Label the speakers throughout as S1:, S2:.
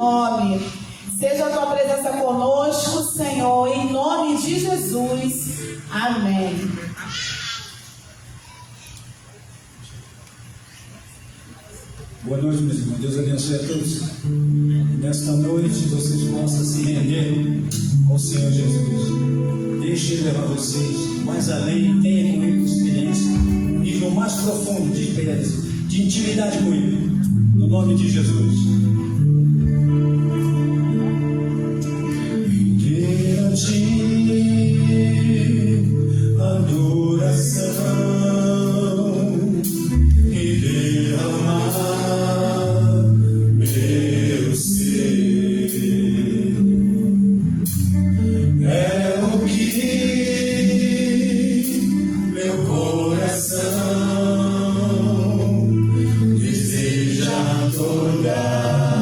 S1: nome. Seja a tua presença conosco, Senhor, em nome de Jesus. Amém.
S2: Boa noite, meus irmãos. Deus abençoe a todos. Nesta noite vocês possam se render ao Senhor Jesus. Deixe Ele levar vocês mais além, tenha com Ele experiência, um nível mais profundo de experiência, de intimidade com Ele. No nome de Jesus.
S3: Deseja toda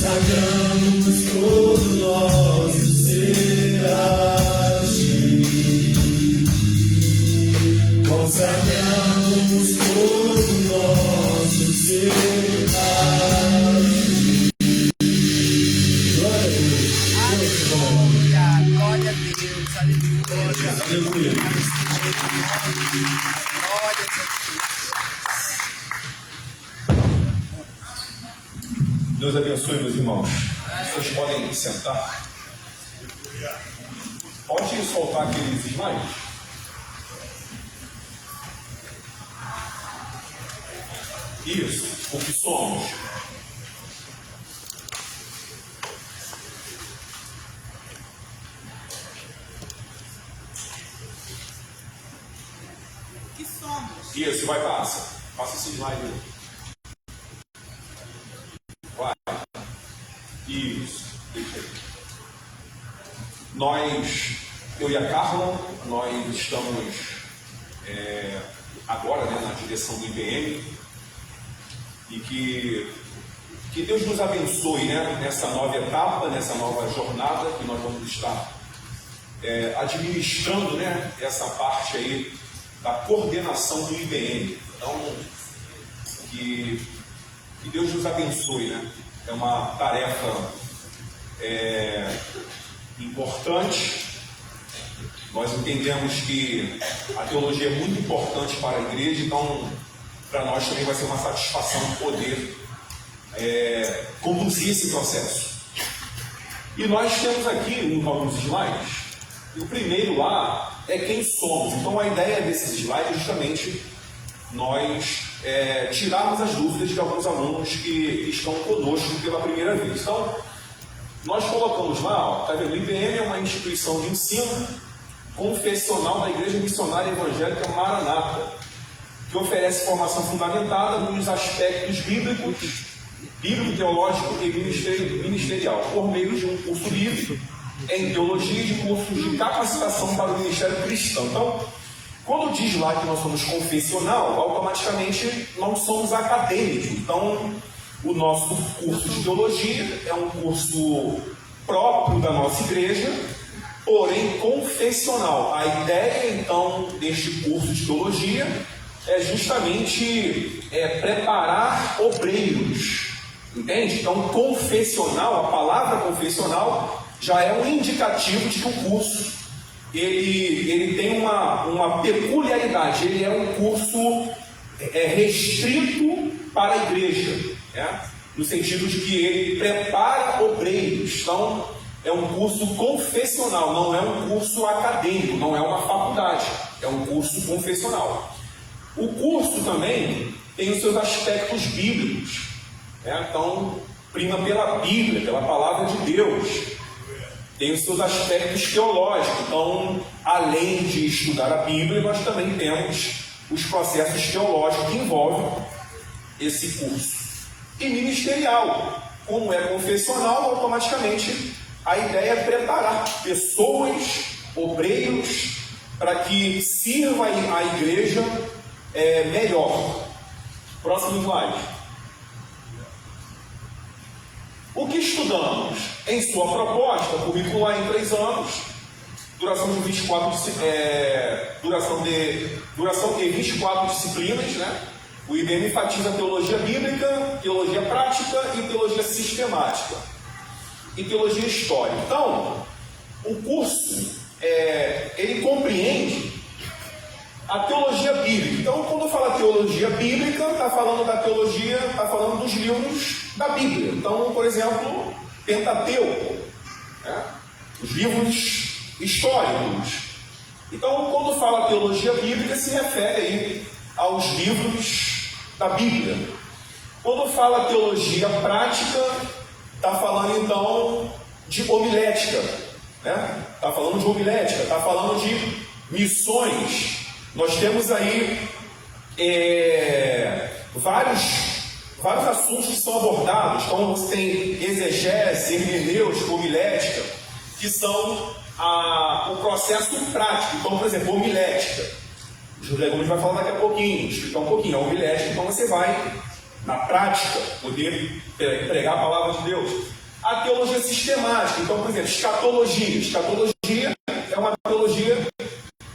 S2: Consagramos todo nosso ser a ti. Consagramos todo nosso ser a ti. Glória a Deus.
S3: Aleluia. Glória a Deus. Aleluia.
S2: Aleluia.
S3: Glória a Deus.
S4: Deus abençoe, meus irmãos. Vocês podem sentar. Pode soltar aqueles slides. Isso, o que somos.
S1: Que somos?
S4: Isso, vai, passa. Passa esse slide aí. Vai. Isso, deixa aí. Nós, eu e a Carla, nós estamos agora, né, na direção do IBM, e que Deus nos abençoe, né, nessa nova etapa, nessa nova jornada que nós vamos estar administrando, né, essa parte aí da coordenação do IBM. Então, que Deus nos abençoe, né? É uma tarefa importante. Nós entendemos que a teologia é muito importante para a igreja, então para nós também vai ser uma satisfação poder conduzir esse processo. E nós temos aqui alguns slides, e o primeiro lá é quem somos. Então a ideia desses slides é justamente nós tirarmos as dúvidas de alguns alunos que estão conosco pela primeira vez. Então, nós colocamos lá, está vendo? O IBM é uma instituição de ensino confessional da Igreja Missionária Evangélica Maranata, que oferece formação fundamentada nos aspectos bíblico, teológico e ministerial, por meio de um curso livre em teologia e de cursos de capacitação para o ministério cristão. Então, quando diz lá que nós somos confessional, automaticamente não somos acadêmicos. Então, o nosso curso de teologia é um curso próprio da nossa igreja, porém confessional. A ideia, então, deste curso de teologia é justamente preparar obreiros, entende? Então, confessional, a palavra confessional já é um indicativo de que o curso ele tem uma peculiaridade. Ele é um curso restrito para a igreja, né? No sentido de que ele prepara obreiros. Então, é um curso confessional, não é um curso acadêmico, não é uma faculdade, é um curso confessional. O curso também tem os seus aspectos bíblicos, né? Então, prima pela Bíblia, pela palavra de Deus. Tem os seus aspectos teológicos. Então, além de estudar a Bíblia, nós também temos os processos teológicos que envolvem esse curso. E ministerial, como é confessional, automaticamente a ideia é preparar pessoas, obreiros, para que sirva a igreja melhor. Próximo slide. O que estudamos? Em sua proposta curricular em 3 anos, duração de 24 disciplinas, né? O IBM enfatiza teologia bíblica, teologia prática e teologia sistemática e teologia histórica. Então, o curso ele compreende a teologia bíblica. Então, quando fala teologia bíblica, está falando da teologia, está falando dos livros da Bíblia. Então, por exemplo, Pentateuco, né? Os livros históricos. Então, quando fala teologia bíblica, se refere aí aos livros da Bíblia. Quando fala teologia prática, está falando então de homilética, né? Está falando de homilética, está falando de missões. Nós temos aí vários assuntos que são abordados. Então você tem exegese, hermenêutica, homilética, que são o processo prático. Então, por exemplo, homilética. O José Gomes vai falar daqui a pouquinho, explicar um pouquinho. A homilética, então você vai na prática, poder pregar a palavra de Deus. A teologia sistemática, então, por exemplo, escatologia. Escatologia é uma teologia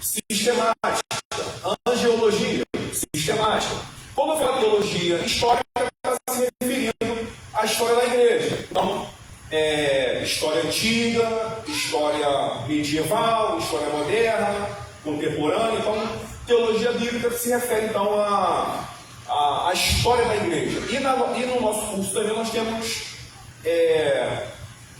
S4: sistemática. Angeologia, sistemática. Quando eu falo teologia histórica, está se referindo à história da igreja. Então, história antiga, história medieval, história moderna, contemporânea. Então, teologia bíblica se refere, então, à história da igreja. E no nosso curso também nós temos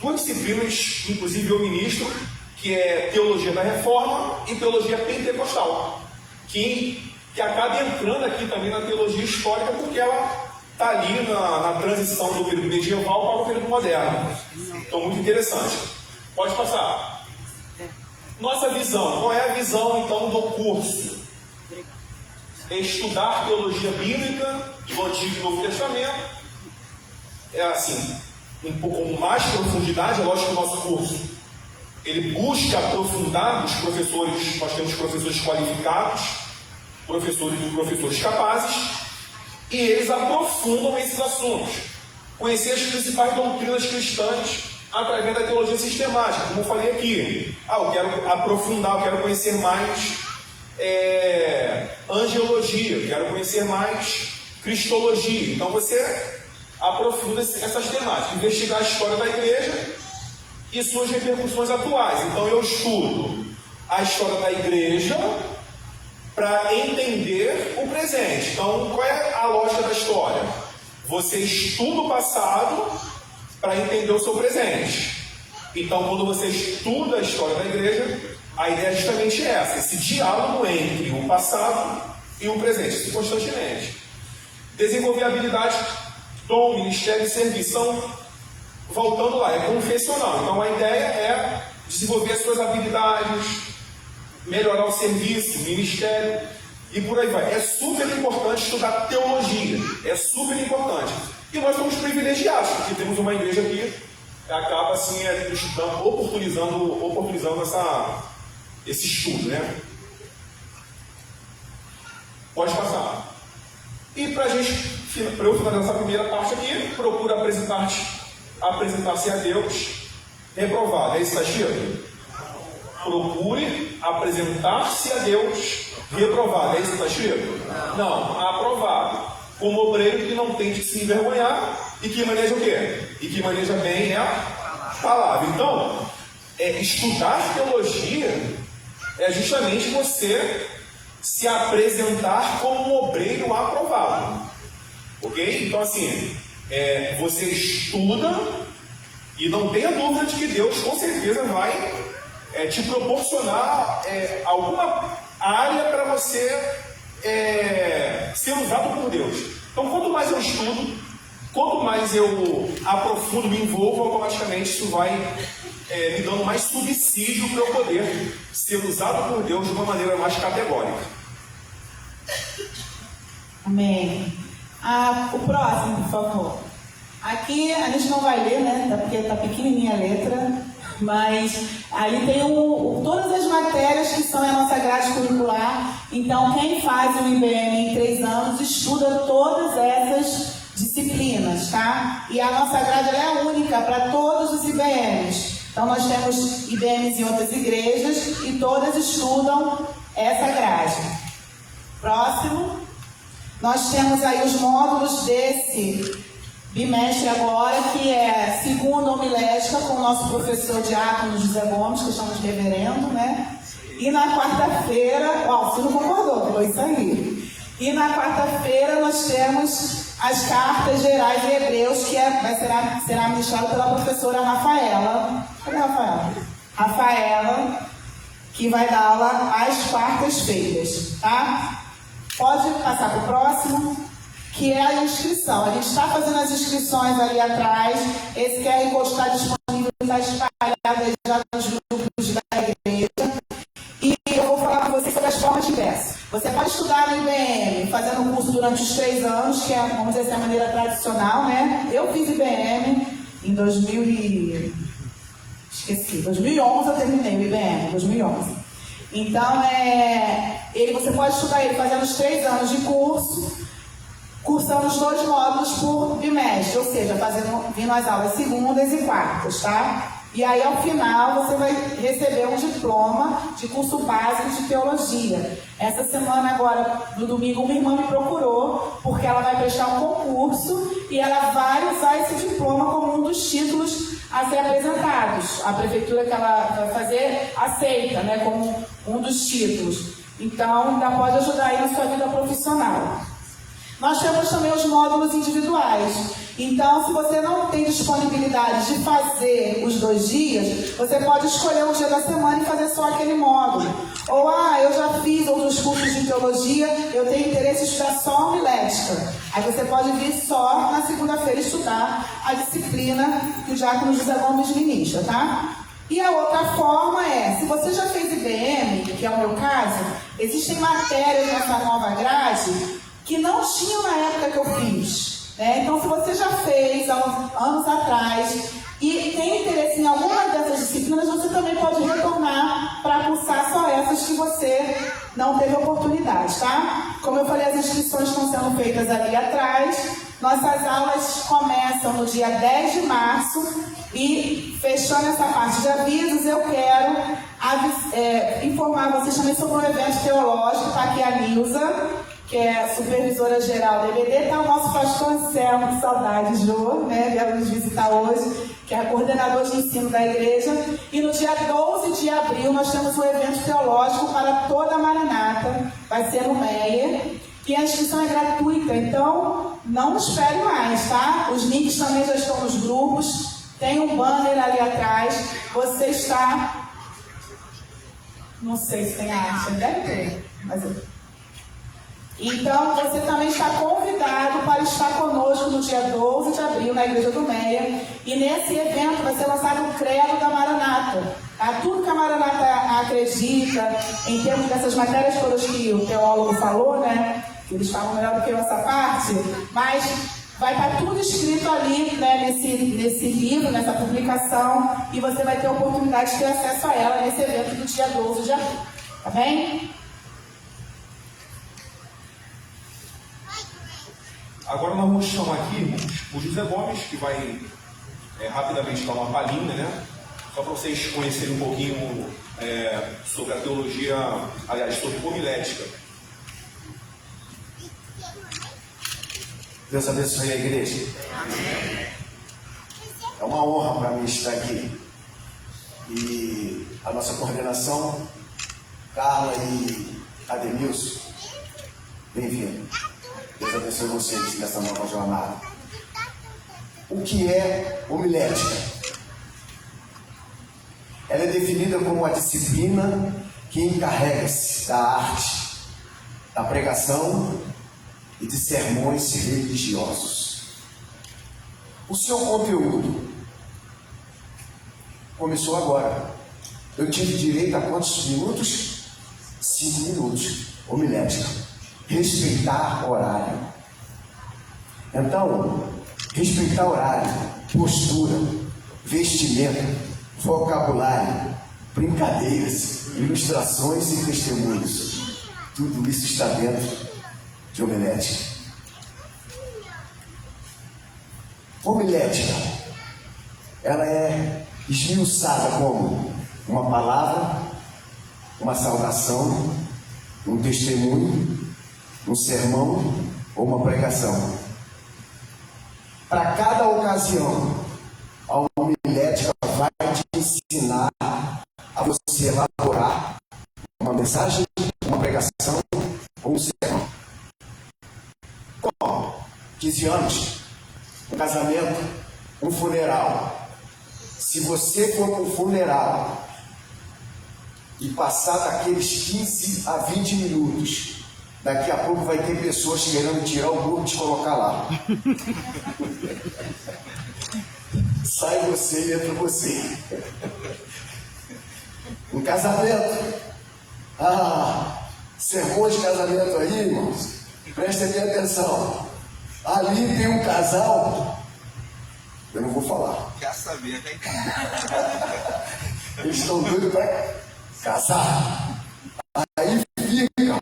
S4: duas disciplinas, inclusive eu ministro, que é Teologia da Reforma e Teologia Pentecostal, que acaba entrando aqui também na teologia histórica, porque ela está ali na transição do período medieval para o período moderno. Então, muito interessante. Pode passar. Nossa visão. Qual é a visão, então, do curso? É estudar teologia bíblica do Antigo e Novo Testamento. É assim, um pouco com mais profundidade. É lógico que o nosso curso ele busca aprofundar os professores. Nós temos professores qualificados, professores capazes, e eles aprofundam esses assuntos. Conhecer as principais doutrinas cristãs através da teologia sistemática, como eu falei aqui. Eu quero aprofundar, eu quero conhecer mais angeologia, quero conhecer mais cristologia. Então você aprofunda essas temáticas, investigar a história da igreja e suas repercussões atuais. Então eu estudo a história da igreja para entender o presente. Então, qual é a lógica da história? Você estuda o passado para entender o seu presente. Então, quando você estuda a história da igreja, a ideia é justamente essa, esse diálogo entre o passado e o presente, isso constantemente. Desenvolver habilidade, dom, ministério e serviço. Então, voltando lá, é confessional. Então, a ideia é desenvolver as suas habilidades, melhorar o serviço, o ministério e por aí vai. É super importante estudar teologia, é super importante. E nós somos privilegiados, porque temos uma igreja que acaba assim estudando, oportunizando esse estudo, né? Pode passar. E para eu finalizar essa primeira parte aqui, procura apresentar-se a Deus reprovado. É isso que está escrito? Procure apresentar-se a Deus reprovado. É isso que está escrito? Não, aprovado. Como obreiro que não tem de se envergonhar e que maneja o quê? E que maneja bem a palavra. Então, estudar teologia é justamente você se apresentar como um obreiro aprovado. Ok? Então, assim, você estuda e não tenha dúvida de que Deus com certeza vai te proporcionar alguma área para você ser usado por Deus. Então, quanto mais eu estudo, quanto mais eu aprofundo, me envolvo, automaticamente isso vai me dando mais subsídio para eu poder ser usado por Deus de uma maneira mais categórica.
S1: Amém. O próximo, por favor. Aqui a gente não vai ler, né? Porque está pequenininha a letra. Mas ali tem todas as matérias que são a nossa grade curricular. Então, quem faz o IBM em 3 anos estuda todas essas disciplinas, tá? E a nossa grade ela é única para todos os IBMs. Então, nós temos IBMs em outras igrejas e todas estudam essa grade. Próximo. Nós temos aí os módulos desse bimestre agora, que é segunda homilética com o nosso professor Diácono José Gomes, que estamos reverendo, né? E na quarta-feira, você não concordou, falou isso aí. E na quarta-feira nós temos as cartas gerais de Hebreus, que será ministrado pela professora Rafaela. Cadê a Rafaela? Rafaela, que vai dar aula às quartas-feiras, tá? Pode passar para o próximo, que é a inscrição. A gente está fazendo as inscrições ali atrás. Esse QR Code está disponível, está espalhado já nos grupos da igreja. E eu vou falar para vocês sobre as formas de ingresso. Você pode estudar no IBM, fazendo o curso durante os 3 anos, que é, vamos dizer assim, a maneira tradicional, né? Eu fiz IBM em 2011 eu terminei o IBM, 2011. Então, você pode estudar ele fazendo os 3 anos de curso. cursando os 2 módulos por bimestre, ou seja, vindo as aulas segundas e quartas, tá? E aí, ao final, você vai receber um diploma de curso básico de teologia. Essa semana, agora, no domingo, uma irmã me procurou, porque ela vai prestar um concurso e ela vai usar esse diploma como um dos títulos a ser apresentados. A prefeitura que ela vai fazer aceita, né, como um dos títulos. Então, ainda pode ajudar aí na sua vida profissional. Nós temos também os módulos individuais. Então, se você não tem disponibilidade de fazer os 2 dias, você pode escolher um dia da semana e fazer só aquele módulo. Ou, eu já fiz outros cursos de teologia, eu tenho interesse em estudar só a homilética. Aí você pode vir só na segunda-feira estudar a disciplina que o diácono José Gomes ministra, tá? E a outra forma é, se você já fez IBM, que é o meu caso, existem matérias nessa nova grade que não tinham na época que eu fiz. Então, se você já fez há uns anos atrás e tem interesse em alguma dessas disciplinas, você também pode retornar para cursar só essas que você não teve oportunidade, tá? Como eu falei, as inscrições estão sendo feitas ali atrás. Nossas aulas começam no dia 10 de março e, fechando essa parte de avisos, eu quero informar vocês também sobre um evento teológico. Está aqui a Nilza, que é a supervisora geral do EBD, está o nosso pastor Anselmo, que saudade, Jô, né? Vieram nos visitar hoje, que é coordenador de ensino da igreja. E no dia 12 de abril nós temos um evento teológico para toda a Maranata, vai ser no Meier, e a inscrição é gratuita, então não espere mais, tá? Os links também já estão nos grupos, tem um banner ali atrás, você está... Não sei se tem arte, deve ter, mas... Então, você também está convidado para estar conosco no dia 12 de abril, na Igreja do Meier. E nesse evento vai ser lançado o Credo da Maranata. Tá? Tudo que a Maranata acredita, em termos dessas matérias todas que o teólogo falou, né? Que eles falam melhor do que eu essa parte, mas vai estar tudo escrito ali, né, nesse livro, nessa publicação, e você vai ter a oportunidade de ter acesso a ela nesse evento do dia 12 de abril. Tá bem?
S4: Agora nós vamos chamar aqui o José Gomes, que vai rapidamente dar uma palhinha, né? Só para vocês conhecerem um pouquinho sobre a teologia, aliás, sobre homilética.
S5: Deus abençoe a igreja. É uma honra para mim estar aqui. E a nossa coordenação, Carla e Ademilson, bem-vindo. Deus abençoe vocês nessa nova jornada. O que é homilética? Ela é definida como a disciplina que encarrega-se da arte, da pregação e de sermões religiosos. O seu conteúdo começou agora. Eu tive direito a quantos minutos? 5 minutos. Homilética. Respeitar horário. Então, respeitar horário, postura, vestimenta, vocabulário, brincadeiras, ilustrações e testemunhos. Tudo isso está dentro de homilética. Homilética, ela é esmiuçada como uma palavra, uma saudação, um testemunho, um sermão ou uma pregação. Para cada ocasião, a homilética vai te ensinar a você elaborar uma mensagem, uma pregação ou um sermão. Como 15 anos, um casamento, um funeral. Se você for para um funeral e passar daqueles 15 a 20 minutos, daqui a pouco vai ter pessoas querendo tirar o burro e te colocar lá. Sai você e entra você. Um casamento. Sermão de casamento aí, irmãos. Prestem bem atenção. Ali tem um casal. Eu não vou falar.
S3: Já sabia, já entendi.
S5: Eles estão doidos para casar. Aí fica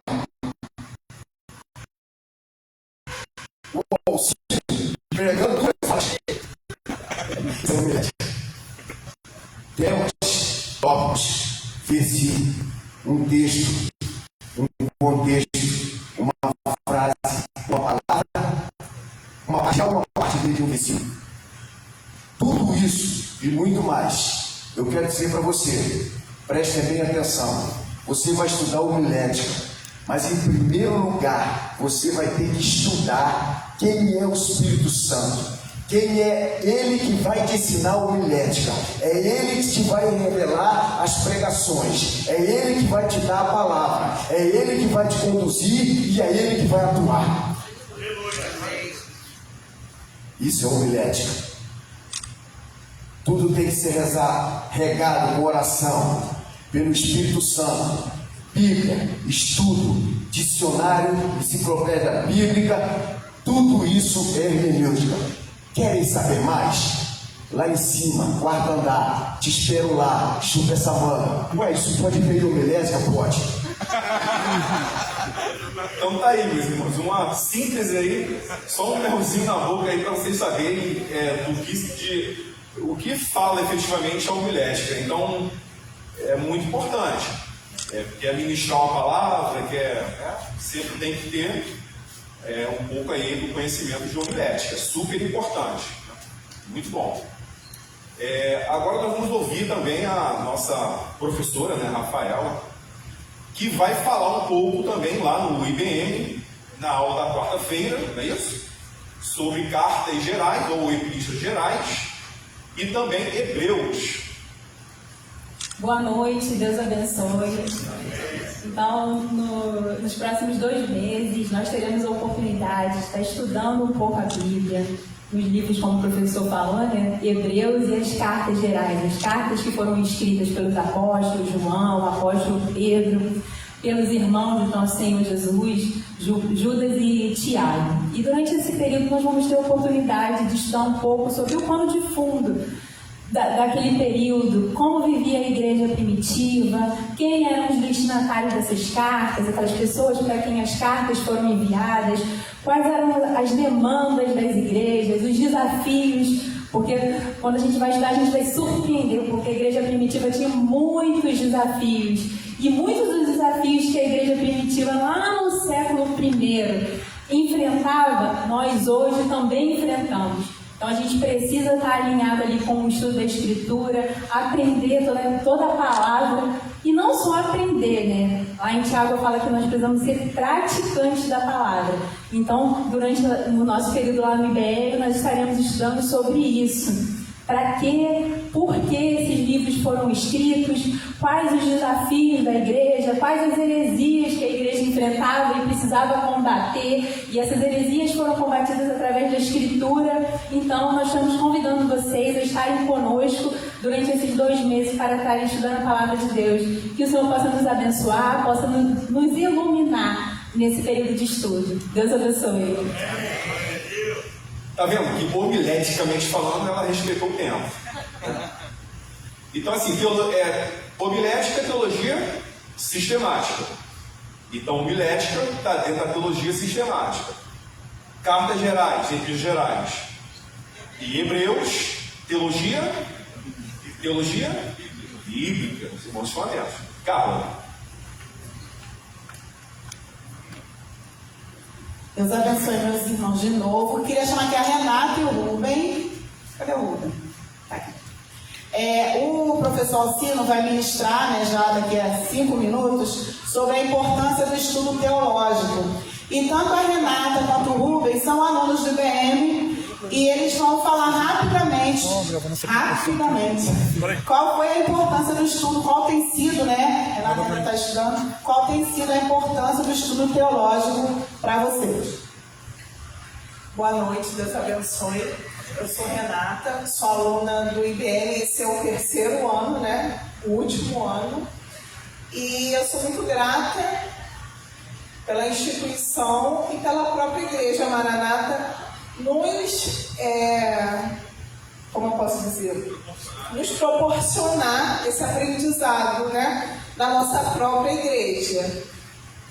S5: Temos tópicos, versículo, um texto, um contexto, uma frase, uma palavra, uma parte de um versículo. Tudo isso e muito mais, eu quero dizer para você, preste bem atenção. Você vai estudar homilética, mas em primeiro lugar, você vai ter que estudar quem é o Espírito Santo. Quem é Ele que vai te ensinar a homilética? É Ele que te vai revelar as pregações. É Ele que vai te dar a palavra. É Ele que vai te conduzir e é Ele que vai atuar. Isso é homilética. Tudo tem que ser regado com oração pelo Espírito Santo. Bíblia, estudo, dicionário, enciclopédia bíblica, tudo isso é hermenêutica. Querem saber mais? Lá em cima, quarto andar, te espero lá, chupa essa manga. Ué, isso pode vir homilética? Pode.
S4: Então tá aí, meus irmãos, uma síntese aí, só um melzinho na boca aí para vocês saberem o que fala efetivamente a homilética. Então, é muito importante. Quer ministrar uma palavra, sempre tem que ter um pouco aí do conhecimento de homilética, super importante, muito bom. Agora nós vamos ouvir também a nossa professora, né, Rafaela, que vai falar um pouco também lá no IBM, na aula da quarta-feira, não é isso? Sobre cartas gerais ou epístolas gerais e também Hebreus.
S6: Boa noite, Deus abençoe. Então, nos próximos 2 meses, nós teremos a oportunidade de estar estudando um pouco a Bíblia, nos livros, como o professor falou, né? Hebreus e as cartas gerais, as cartas que foram escritas pelos apóstolos, João, o apóstolo Pedro, pelos irmãos do nosso Senhor Jesus, Judas e Tiago. E durante esse período nós vamos ter a oportunidade de estudar um pouco sobre o pano de fundo daquele período, como vivia a igreja primitiva, quem eram os destinatários dessas cartas, aquelas pessoas para quem as cartas foram enviadas, quais eram as demandas das igrejas, os desafios, porque quando a gente vai estudar a gente vai surpreender, porque a igreja primitiva tinha muitos desafios, e muitos dos desafios que a igreja primitiva lá no século I enfrentava, nós hoje também enfrentamos. Então a gente precisa estar alinhado ali com o estudo da Escritura, aprender toda a palavra, e não só aprender, né? Lá em Tiago fala que nós precisamos ser praticantes da palavra. Então, durante o nosso período lá no IBM, nós estaremos estudando sobre isso. Para quê? Por que esses livros foram escritos? Quais os desafios da igreja? Quais as heresias que a igreja enfrentava e precisava combater? E essas heresias foram combatidas através da Escritura. Então, nós estamos convidando vocês a estarem conosco durante esses 2 meses para estarem estudando a Palavra de Deus. Que o Senhor possa nos abençoar, possa nos iluminar nesse período de estudo. Deus abençoe.
S4: Tá vendo que, homileticamente falando, ela respeitou o tempo. Então, assim, homilética é teologia sistemática. Então, homilética está dentro da teologia sistemática. Cartas gerais, epístolas gerais. E Hebreus, teologia bíblica. Os irmãos estão atentos. Carla.
S1: Deus abençoe meus irmãos de novo. Eu queria chamar aqui a Renata e o Rubem. Cadê o Rubem? Tá aqui. O professor Alcino vai ministrar, né, já daqui a 5 minutos, sobre a importância do estudo teológico. E tanto a Renata quanto o Rubem são alunos do IBM e eles vão falar rapidamente, qual foi a importância do estudo, qual tem sido, né, Renata ainda está estudando, qual tem sido a importância do estudo teológico para vocês.
S7: Boa noite, Deus abençoe. Eu sou Renata, sou aluna do IBM, esse é o 3º ano, né, o último ano, e eu sou muito grata pela instituição e pela própria igreja Maranata como eu posso dizer, nos proporcionar esse aprendizado, né, da nossa própria igreja.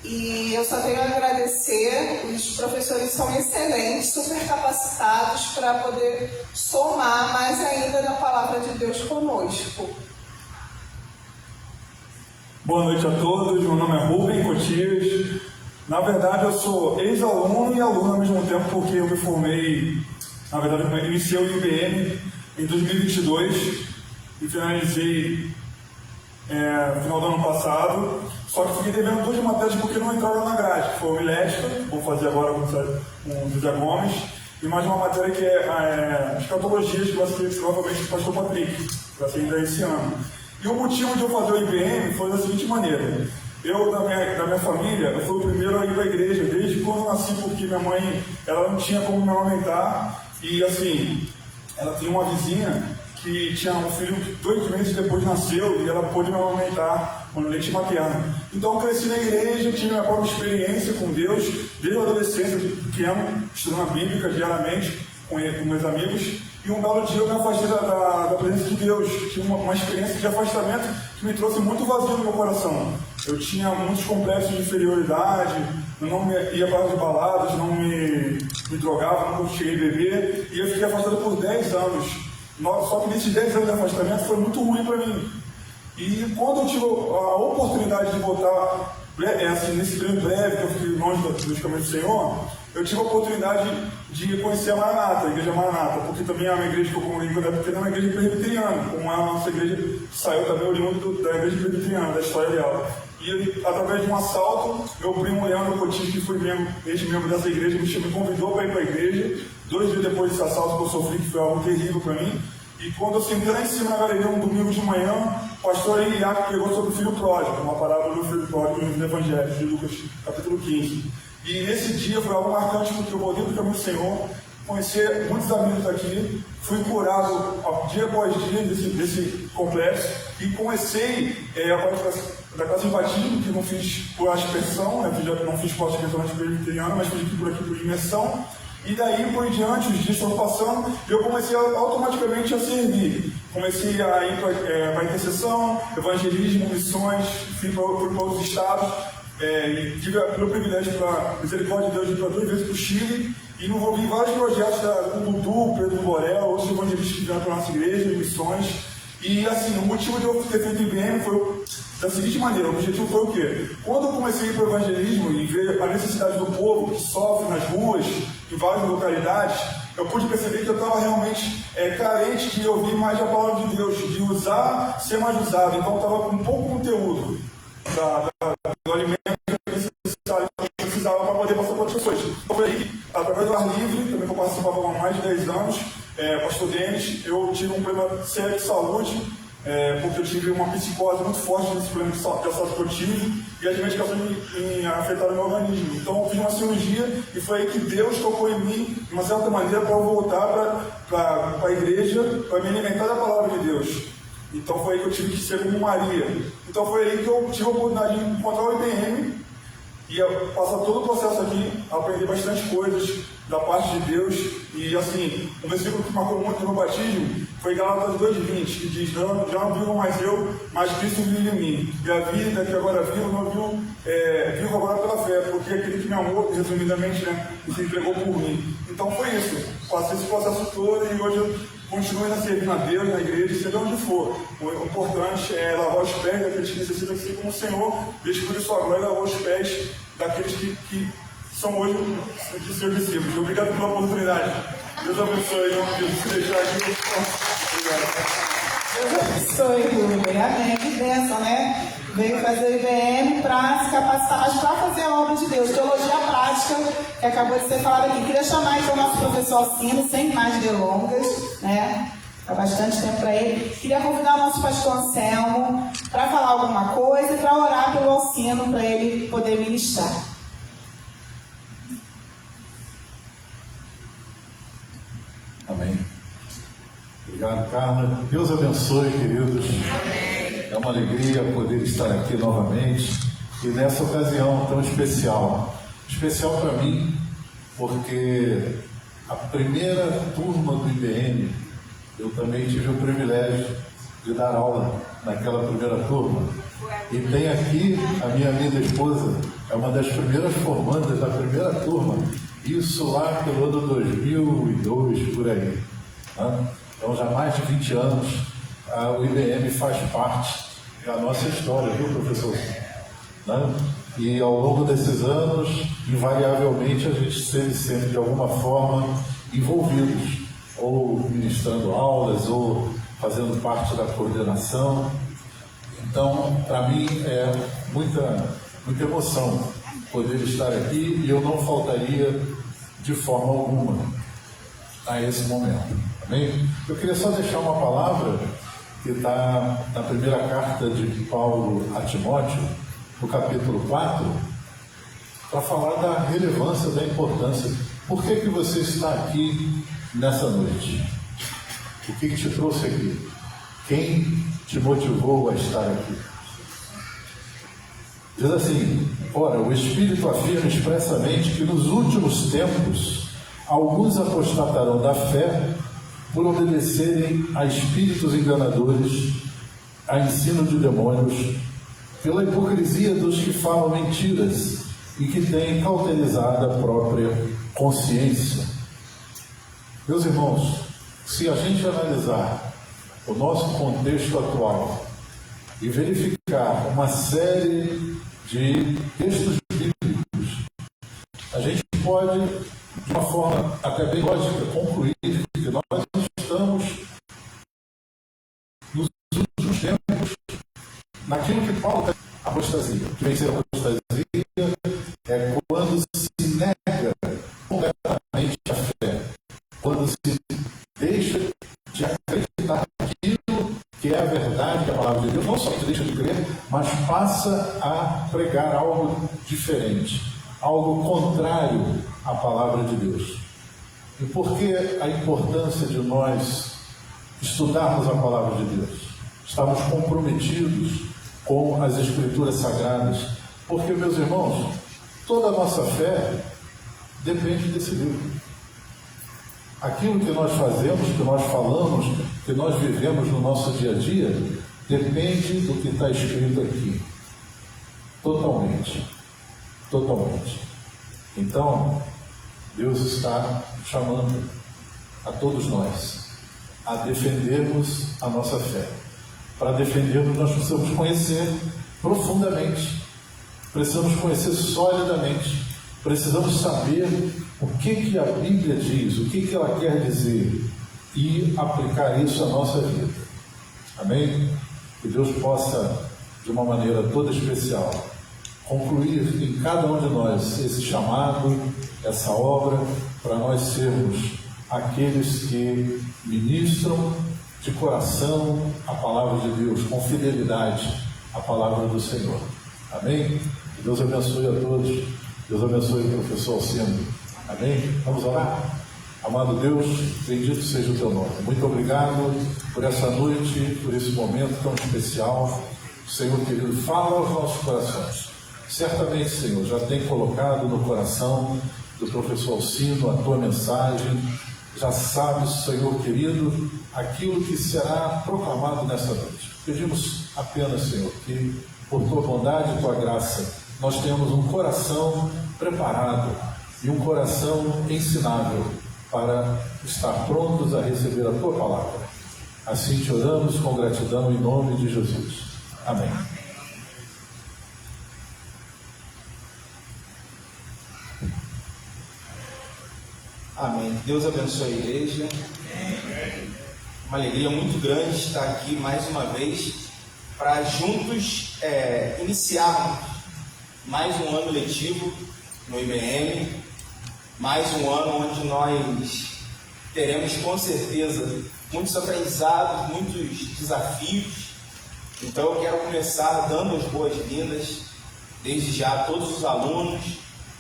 S7: E eu só tenho a agradecer, os professores são excelentes, super capacitados para poder somar mais ainda compartilhadora da palavra de Deus conosco.
S8: Boa noite a todos, meu nome é Rubem Cotias. Na verdade, eu sou ex-aluno e aluno ao mesmo tempo, porque eu me formei, na verdade, eu iniciei o IBM em 2022 e finalizei no final do ano passado. Só que fiquei devendo 2 matérias porque não entraram na grade, que foi o Milética, vou fazer agora com o José Gomes, e mais uma matéria que é escatologias, que vai ser provavelmente o pastor Patrick, vai ser ainda esse ano. E o motivo de eu fazer o IBM foi da seguinte maneira: eu, da minha família, eu fui o primeiro a ir para a igreja desde quando eu nasci, porque minha mãe, ela não tinha como me amamentar, e assim, ela tinha uma vizinha que tinha um filho que 2 meses depois nasceu, e ela pôde me amamentar com leite materno. Então eu cresci na igreja, tive minha própria experiência com Deus, desde a adolescência, pequeno, estudando a Bíblia diariamente com meus amigos, e um belo dia eu me afastei da presença de Deus. Tive uma experiência de afastamento que me trouxe muito vazio no meu coração. Eu tinha muitos complexos de inferioridade, eu não ia para as baladas, não me drogava, não cheguei a beber, e eu fiquei afastado por 10 anos. Só que nesses 10 anos de afastamento foi muito ruim para mim. E quando eu tive a oportunidade de voltar, nesse período breve que eu fiquei longe dos caminhos do Senhor, eu tive a oportunidade de conhecer a Maranata, a igreja Maranata, porque também é uma igreja que eu comunguei quando era pequeno, é uma igreja presbiteriana, como é a nossa igreja que saiu também oriundo da igreja presbiteriana, da história dela. E através de um assalto, meu primo Leandro Cotis, que foi ex-membro dessa igreja, me convidou para ir para a igreja. 2 dias depois desse assalto que eu sofri, que foi algo terrível para mim. E quando eu sentei lá em cima na galeria, um domingo de manhã, o pastor Iliac pregou sobre o filho pródigo, uma parábola do filho pródigo no Evangelho de Lucas, capítulo 15. E nesse dia foi algo marcante, porque eu voltei para o caminho do Senhor, conheci muitos amigos aqui, fui curado dia após dia desse complexo, e comecei da classe de batismo, que não fiz por aspersão, né, não fiz por aspersão presbiteriana, mas fiz por aqui por imersão. E daí por diante, os dias foram passando, e eu comecei automaticamente a servir. Comecei a ir para a intercessão, evangelismo, missões, fui para outros estados, e tive o privilégio, pela misericórdia de Deus, de ir para 2 vezes para o Chile, e me envolvi em vários projetos com o Dudu, Pedro Borel, outros evangelistas que vieram para a nossa igreja, missões. E assim, o motivo de eu ter feito IBM foi da seguinte maneira: o objetivo foi o quê? Quando eu comecei a ir para o evangelismo e ver a necessidade do povo que sofre nas ruas, em várias localidades, eu pude perceber que eu estava realmente carente de ouvir mais a palavra de Deus, de usar, ser mais usado. Então eu estava com pouco conteúdo do alimento necessário que eu precisava para poder passar para outras pessoas. Então foi aí, através do Ar Livre, também que eu participava há mais de 10 anos, pastor Denis, eu tive um problema sério de saúde, porque eu tive uma psicose muito forte nesse problema de saúde que eu tive, e as medicações me afetaram o meu organismo. Então eu fiz uma cirurgia, e foi aí que Deus tocou em mim, de uma certa maneira, para eu voltar para a igreja, para me alimentar da palavra de Deus. Então foi aí que eu tive que ser como Maria. Então foi aí que eu tive a oportunidade de encontrar o IBM, e passar todo o processo aqui, aprender bastante coisas da parte de Deus. E assim, um versículo que marcou muito no meu batismo foi Gálatas 2:20, que diz: já não vivo mais eu, mas Cristo vive em mim. E a vida que agora vivo, não vivo agora pela fé, porque aquele que me amou, resumidamente, e se entregou por mim. Então foi isso. Passei esse processo todo, e hoje eu continuo servindo a Deus na igreja, seja onde for. O importante é lavar os pés daqueles que necessitam, assim como o Senhor descobriu sua glória, lavar os pés daqueles que são hoje de seus discípulos. Obrigado pela oportunidade. Deus abençoe, em nome de Jesus. Se deixar aqui. Obrigado.
S1: Deus abençoe, Rubem. Amém. Que bênção, né? Veio fazer o IBM para se capacitar, mas para fazer a obra de Deus. Teologia prática, que acabou de ser falado aqui. Queria chamar então o nosso professor Alcino, sem mais delongas, né? Há bastante tempo para ele. Queria convidar o nosso pastor Anselmo para falar alguma coisa e para orar pelo Alcino, para ele poder ministrar.
S9: Amém. Obrigado, Carla. Deus abençoe, queridos. Amém. É uma alegria poder estar aqui novamente e nessa ocasião tão especial. Especial para mim, porque a primeira turma do IBM, eu também tive o privilégio de dar aula naquela primeira turma. E tem aqui a minha linda esposa, é uma das primeiras formandas da primeira turma, isso lá pelo ano 2002, por aí. Então, já há mais de 20 anos, o IBM faz parte da nossa história, viu, professor? Né? E ao longo desses anos, invariavelmente, a gente esteve sempre, de alguma forma, envolvidos, ou ministrando aulas, ou fazendo parte da coordenação. Então, para mim, é muita emoção poder estar aqui, e eu não faltaria de forma alguma a esse momento. Amém? Eu queria só deixar uma palavra que está na primeira carta de Paulo a Timóteo, no capítulo 4, para falar da relevância, da importância. Por que você está aqui nessa noite? O que te trouxe aqui? Quem te motivou a estar aqui? Diz assim: ora, o Espírito afirma expressamente que nos últimos tempos alguns apostatarão da fé por obedecerem a espíritos enganadores, a ensino de demônios, pela hipocrisia dos que falam mentiras e que têm cauterizado a própria consciência. Meus irmãos, se a gente analisar o nosso contexto atual e verificar uma série de textos bíblicos, a gente pode, de uma forma até bem lógica, concluir que nós estamos nos últimos tempos naquilo que Paulo está apostasia. Que vem ser apostasia é quando se nega completamente a fé, quando se deixa de acreditar naquilo que é a verdade, que é a palavra de Deus, não só deixa de crer, mas passa a pregar algo diferente, algo contrário à palavra de Deus. E por que a importância de nós estudarmos a palavra de Deus? Estamos comprometidos com as Escrituras Sagradas, porque, meus irmãos, toda a nossa fé depende desse livro. Aquilo que nós fazemos, que nós falamos, que nós vivemos no nosso dia a dia, depende do que está escrito aqui. Totalmente. Totalmente. Então, Deus está chamando a todos nós a defendermos a nossa fé. Para defendermos, nós precisamos conhecer profundamente, precisamos conhecer solidamente, precisamos saber o que a Bíblia diz, o que ela quer dizer e aplicar isso à nossa vida. Amém? Que Deus possa, de uma maneira toda especial, concluir em cada um de nós esse chamado, essa obra, para nós sermos aqueles que ministram de coração a palavra de Deus, com fidelidade a palavra do Senhor. Amém? Que Deus abençoe a todos. Deus abençoe o professor Alcino. Amém? Vamos orar? Amado Deus, bendito seja o teu nome. Muito obrigado por essa noite, por esse momento tão especial. Senhor querido, fala aos nossos corações. Certamente, Senhor, já tem colocado no coração do professor Alcino a tua mensagem. Já sabes, Senhor querido, aquilo que será proclamado nessa noite. Pedimos apenas, Senhor, que por tua bondade e tua graça nós tenhamos um coração preparado e um coração ensinável para estar prontos a receber a tua palavra. Assim te oramos com gratidão em nome de Jesus. Amém.
S10: Amém. Deus abençoe a igreja. Uma alegria muito grande estar aqui mais uma vez para juntos iniciarmos mais um ano letivo no IBM, mais um ano onde nós teremos com certeza muitos aprendizados, muitos desafios. Então eu quero começar dando as boas-vindas desde já a todos os alunos,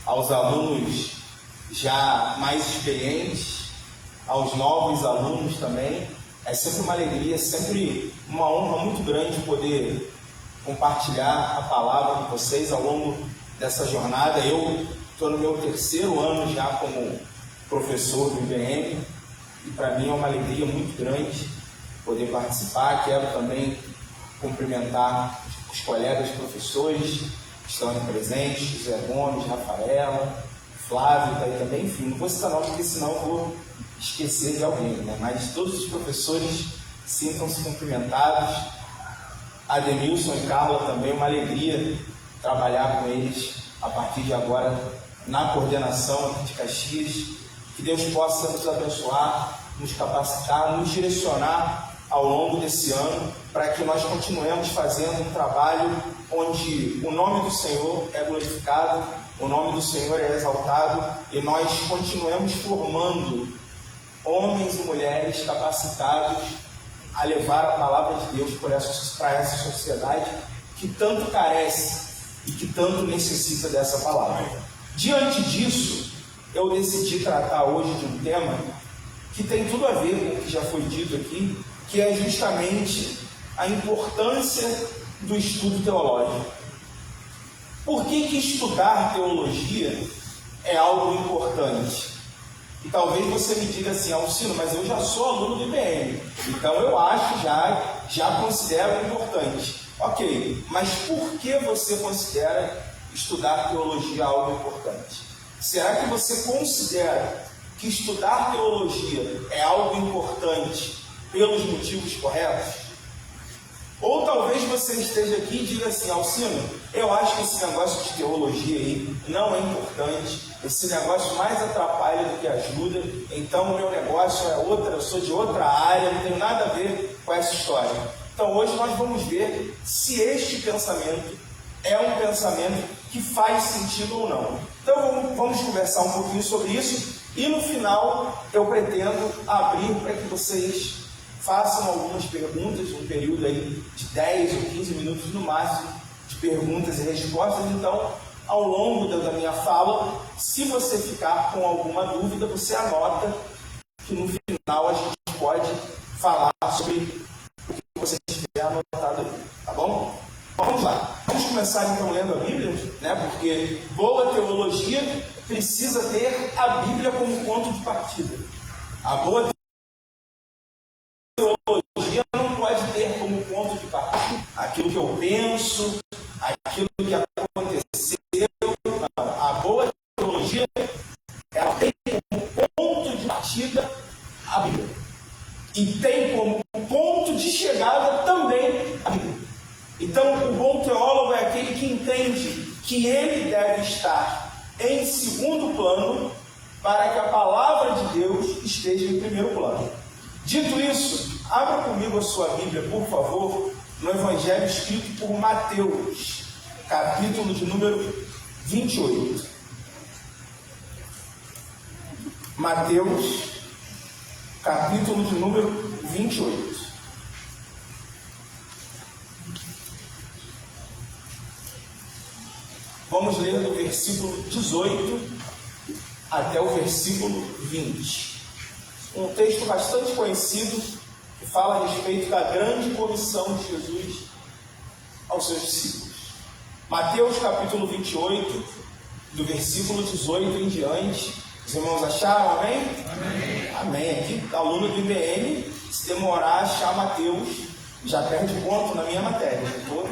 S10: aos alunos já mais experientes, aos novos alunos também. É sempre uma alegria, sempre uma honra muito grande poder compartilhar a palavra com vocês ao longo dessa jornada. Eu estou no meu 3º ano já como professor do IBM e para mim é uma alegria muito grande poder participar. Quero também cumprimentar os colegas professores que estão aqui presentes, José Gomes, Rafaela, Flávio está aí também. Enfim, não vou citar nome porque senão eu vou esquecer de alguém, né? Mas todos os professores sintam-se cumprimentados. Ademilson e Carla também, uma alegria trabalhar com eles a partir de agora na coordenação aqui de Caxias. Que Deus possa nos abençoar, nos capacitar, nos direcionar ao longo desse ano, para que nós continuemos fazendo um trabalho onde o nome do Senhor é glorificado, o nome do Senhor é exaltado, e nós continuemos formando homens e mulheres capacitados a levar a palavra de Deus para essa sociedade que tanto carece e que tanto necessita dessa palavra. Diante disso, eu decidi tratar hoje de um tema que tem tudo a ver com o que já foi dito aqui, que é justamente a importância do estudo teológico. Por que estudar teologia é algo importante? E talvez você me diga assim, Alcino, mas eu já sou aluno do IBM, então eu acho, já considero importante. Ok, mas por que você considera estudar teologia algo importante? Será que você considera que estudar teologia é algo importante pelos motivos corretos? Ou talvez você esteja aqui e diga assim, Alcino, eu acho que esse negócio de teologia aí não é importante, esse negócio mais atrapalha do que ajuda, então o meu negócio é outro, eu sou de outra área, não tem nada a ver com essa história. Então hoje nós vamos ver se este pensamento é um pensamento que faz sentido ou não. Então vamos conversar um pouquinho sobre isso e no final eu pretendo abrir para que vocês façam algumas perguntas, um período aí de 10 ou 15 minutos no máximo de perguntas e respostas. Então, ao longo da minha fala, se você ficar com alguma dúvida, você anota, que no final a gente pode falar sobre o que você tiver anotado aí, tá bom? Vamos lá. Vamos começar então lendo a Bíblia, né? Porque boa teologia precisa ter a Bíblia como ponto de partida. A boa teologia não pode ter como ponto de partida aquilo que eu penso, aquilo que aconteceu. Não. A boa teologia ela tem como ponto de partida a Bíblia. E tem como ponto de chegada também a Bíblia. Então, o bom teólogo é aquele que entende que ele deve estar em segundo plano para que a palavra de Deus esteja em primeiro plano. Dito isso, abra comigo a sua Bíblia, por favor, no Evangelho escrito por Mateus, capítulo de número 28. Mateus, capítulo de número 28. Vamos ler do versículo 18 até o versículo 20. Um texto bastante conhecido que fala a respeito da grande comissão de Jesus aos seus discípulos. Mateus capítulo 28, do versículo 18 em diante. Os irmãos acharam? Amém? Amém. Amém. Aqui, aluno do IBM, se demorar a achar Mateus, já perde ponto na minha matéria. Estou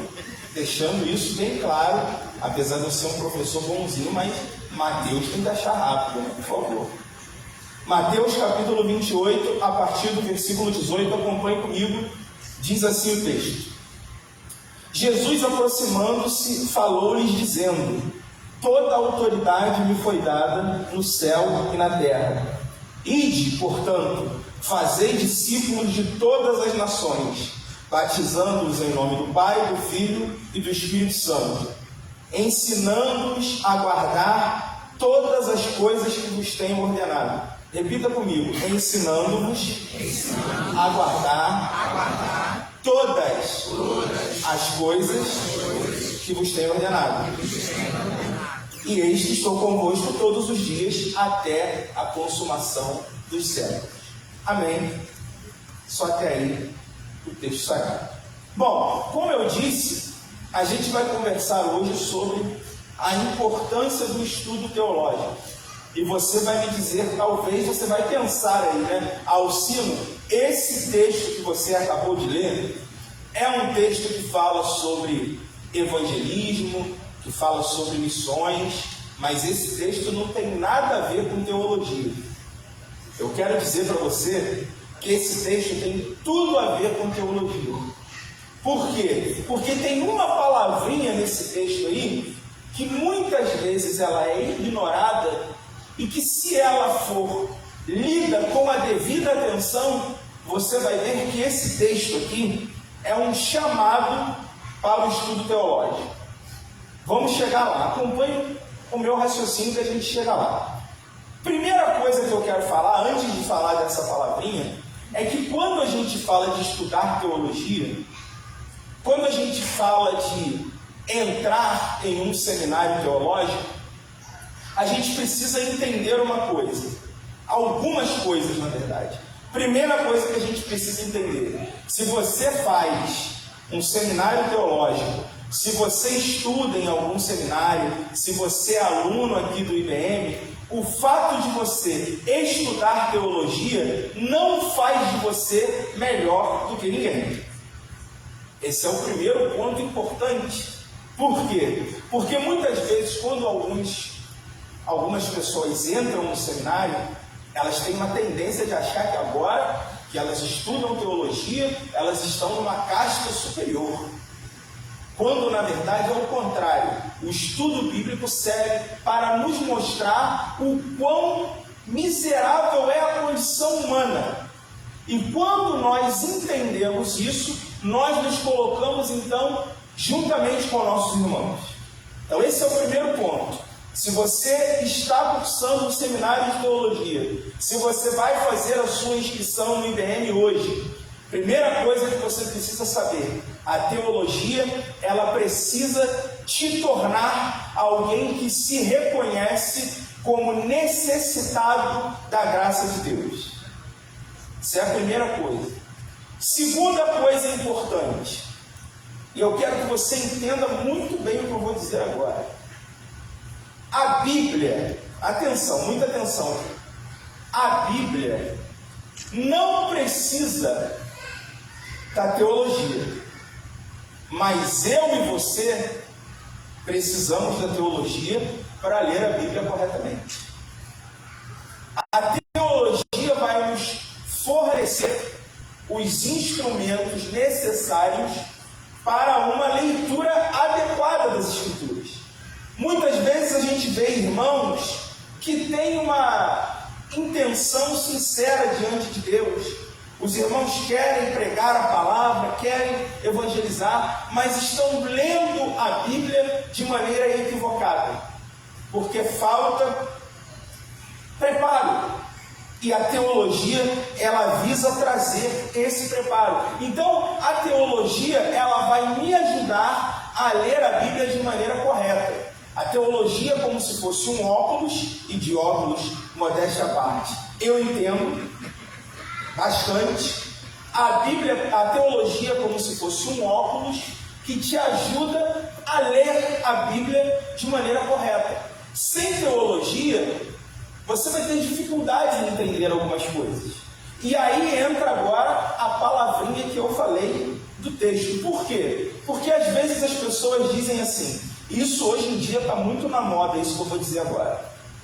S10: deixando isso bem claro, apesar de eu ser um professor bonzinho, mas Mateus tem que achar rápido, né? Por favor. Mateus capítulo 28, a partir do versículo 18, acompanhe comigo, diz assim o texto. Jesus, aproximando-se, falou-lhes dizendo: toda a autoridade me foi dada no céu e na terra. Ide, portanto, fazei discípulos de todas as nações, batizando-os em nome do Pai, do Filho e do Espírito Santo, ensinando-os a guardar todas as coisas que vos tenho ordenado. Repita comigo: ensinando-vos a guardar todas as coisas que vos tenho ordenado. E eis que estou convosco todos os dias até a consumação dos séculos. Amém. Só até aí o texto sagrado. Bom, como eu disse, a gente vai conversar hoje sobre a importância do estudo teológico. E você vai me dizer, talvez você vai pensar aí, né? Alcino, esse texto que você acabou de ler é um texto que fala sobre evangelismo, que fala sobre missões, mas esse texto não tem nada a ver com teologia. Eu quero dizer para você que esse texto tem tudo a ver com teologia. Por quê? Porque tem uma palavrinha nesse texto aí que muitas vezes ela é ignorada e que, se ela for lida com a devida atenção, você vai ver que esse texto aqui é um chamado para o estudo teológico. Vamos chegar lá. Acompanhe o meu raciocínio que a gente chega lá. Primeira coisa que eu quero falar, antes de falar dessa palavrinha, é que quando a gente fala de estudar teologia, quando a gente fala de entrar em um seminário teológico, a gente precisa entender uma coisa. Algumas coisas, na verdade. Primeira coisa que a gente precisa entender: se você faz um seminário teológico, se você estuda em algum seminário, se você é aluno aqui do IBM, o fato de você estudar teologia não faz de você melhor do que ninguém. Esse é o primeiro ponto importante. Por quê? Porque muitas vezes, quando algumas pessoas entram no seminário, elas têm uma tendência de achar que agora que elas estudam teologia, elas estão numa casta superior. Quando, na verdade, é o contrário. O estudo bíblico serve para nos mostrar o quão miserável é a condição humana. E quando nós entendemos isso, nós nos colocamos, então, juntamente com nossos irmãos. Então, esse é o primeiro ponto. Se você está cursando um seminário de teologia, se você vai fazer a sua inscrição no IBM hoje, primeira coisa que você precisa saber: a teologia, ela precisa te tornar alguém que se reconhece como necessitado da graça de Deus. Essa é a primeira coisa. Segunda coisa importante, e eu quero que você entenda muito bem o que eu vou dizer agora. A Bíblia, atenção, muita atenção, a Bíblia não precisa da teologia, mas eu e você precisamos da teologia para ler a Bíblia corretamente. A teologia vai nos fornecer os instrumentos necessários para uma leitura adequada das Escrituras. Muitas vezes a gente vê irmãos que têm uma intenção sincera diante de Deus. Os irmãos querem pregar a palavra, querem evangelizar, mas estão lendo a Bíblia de maneira equivocada, porque falta preparo. E a teologia, ela visa trazer esse preparo. Então, a teologia, ela vai me ajudar a ler a Bíblia de maneira correta. A teologia é como se fosse um óculos, e de óculos, modéstia à parte, eu entendo bastante. A Bíblia, a teologia é como se fosse um óculos que te ajuda a ler a Bíblia de maneira correta. Sem teologia, você vai ter dificuldade em entender algumas coisas. E aí entra agora a palavrinha que eu falei do texto. Por quê? Porque às vezes as pessoas dizem assim, isso hoje em dia está muito na moda, isso que eu vou dizer agora.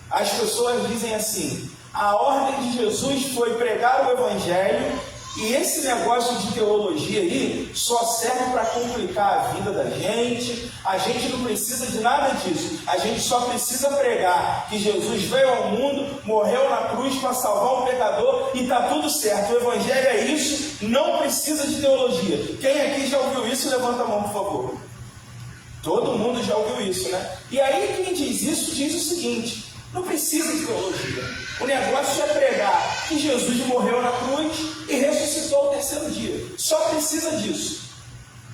S10: As pessoas dizem assim, a ordem de Jesus foi pregar o Evangelho, e esse negócio de teologia aí só serve para complicar a vida da gente. A gente não precisa de nada disso. A gente só precisa pregar que Jesus veio ao mundo, morreu na cruz para salvar um pecador e está tudo certo. O Evangelho é isso, não precisa de teologia. Quem aqui já ouviu isso, levanta a mão, por favor. Todo mundo já ouviu isso, né? E aí quem diz isso diz o seguinte: não precisa de teologia. O negócio é pregar que Jesus morreu na cruz e ressuscitou ao terceiro dia. Só precisa disso.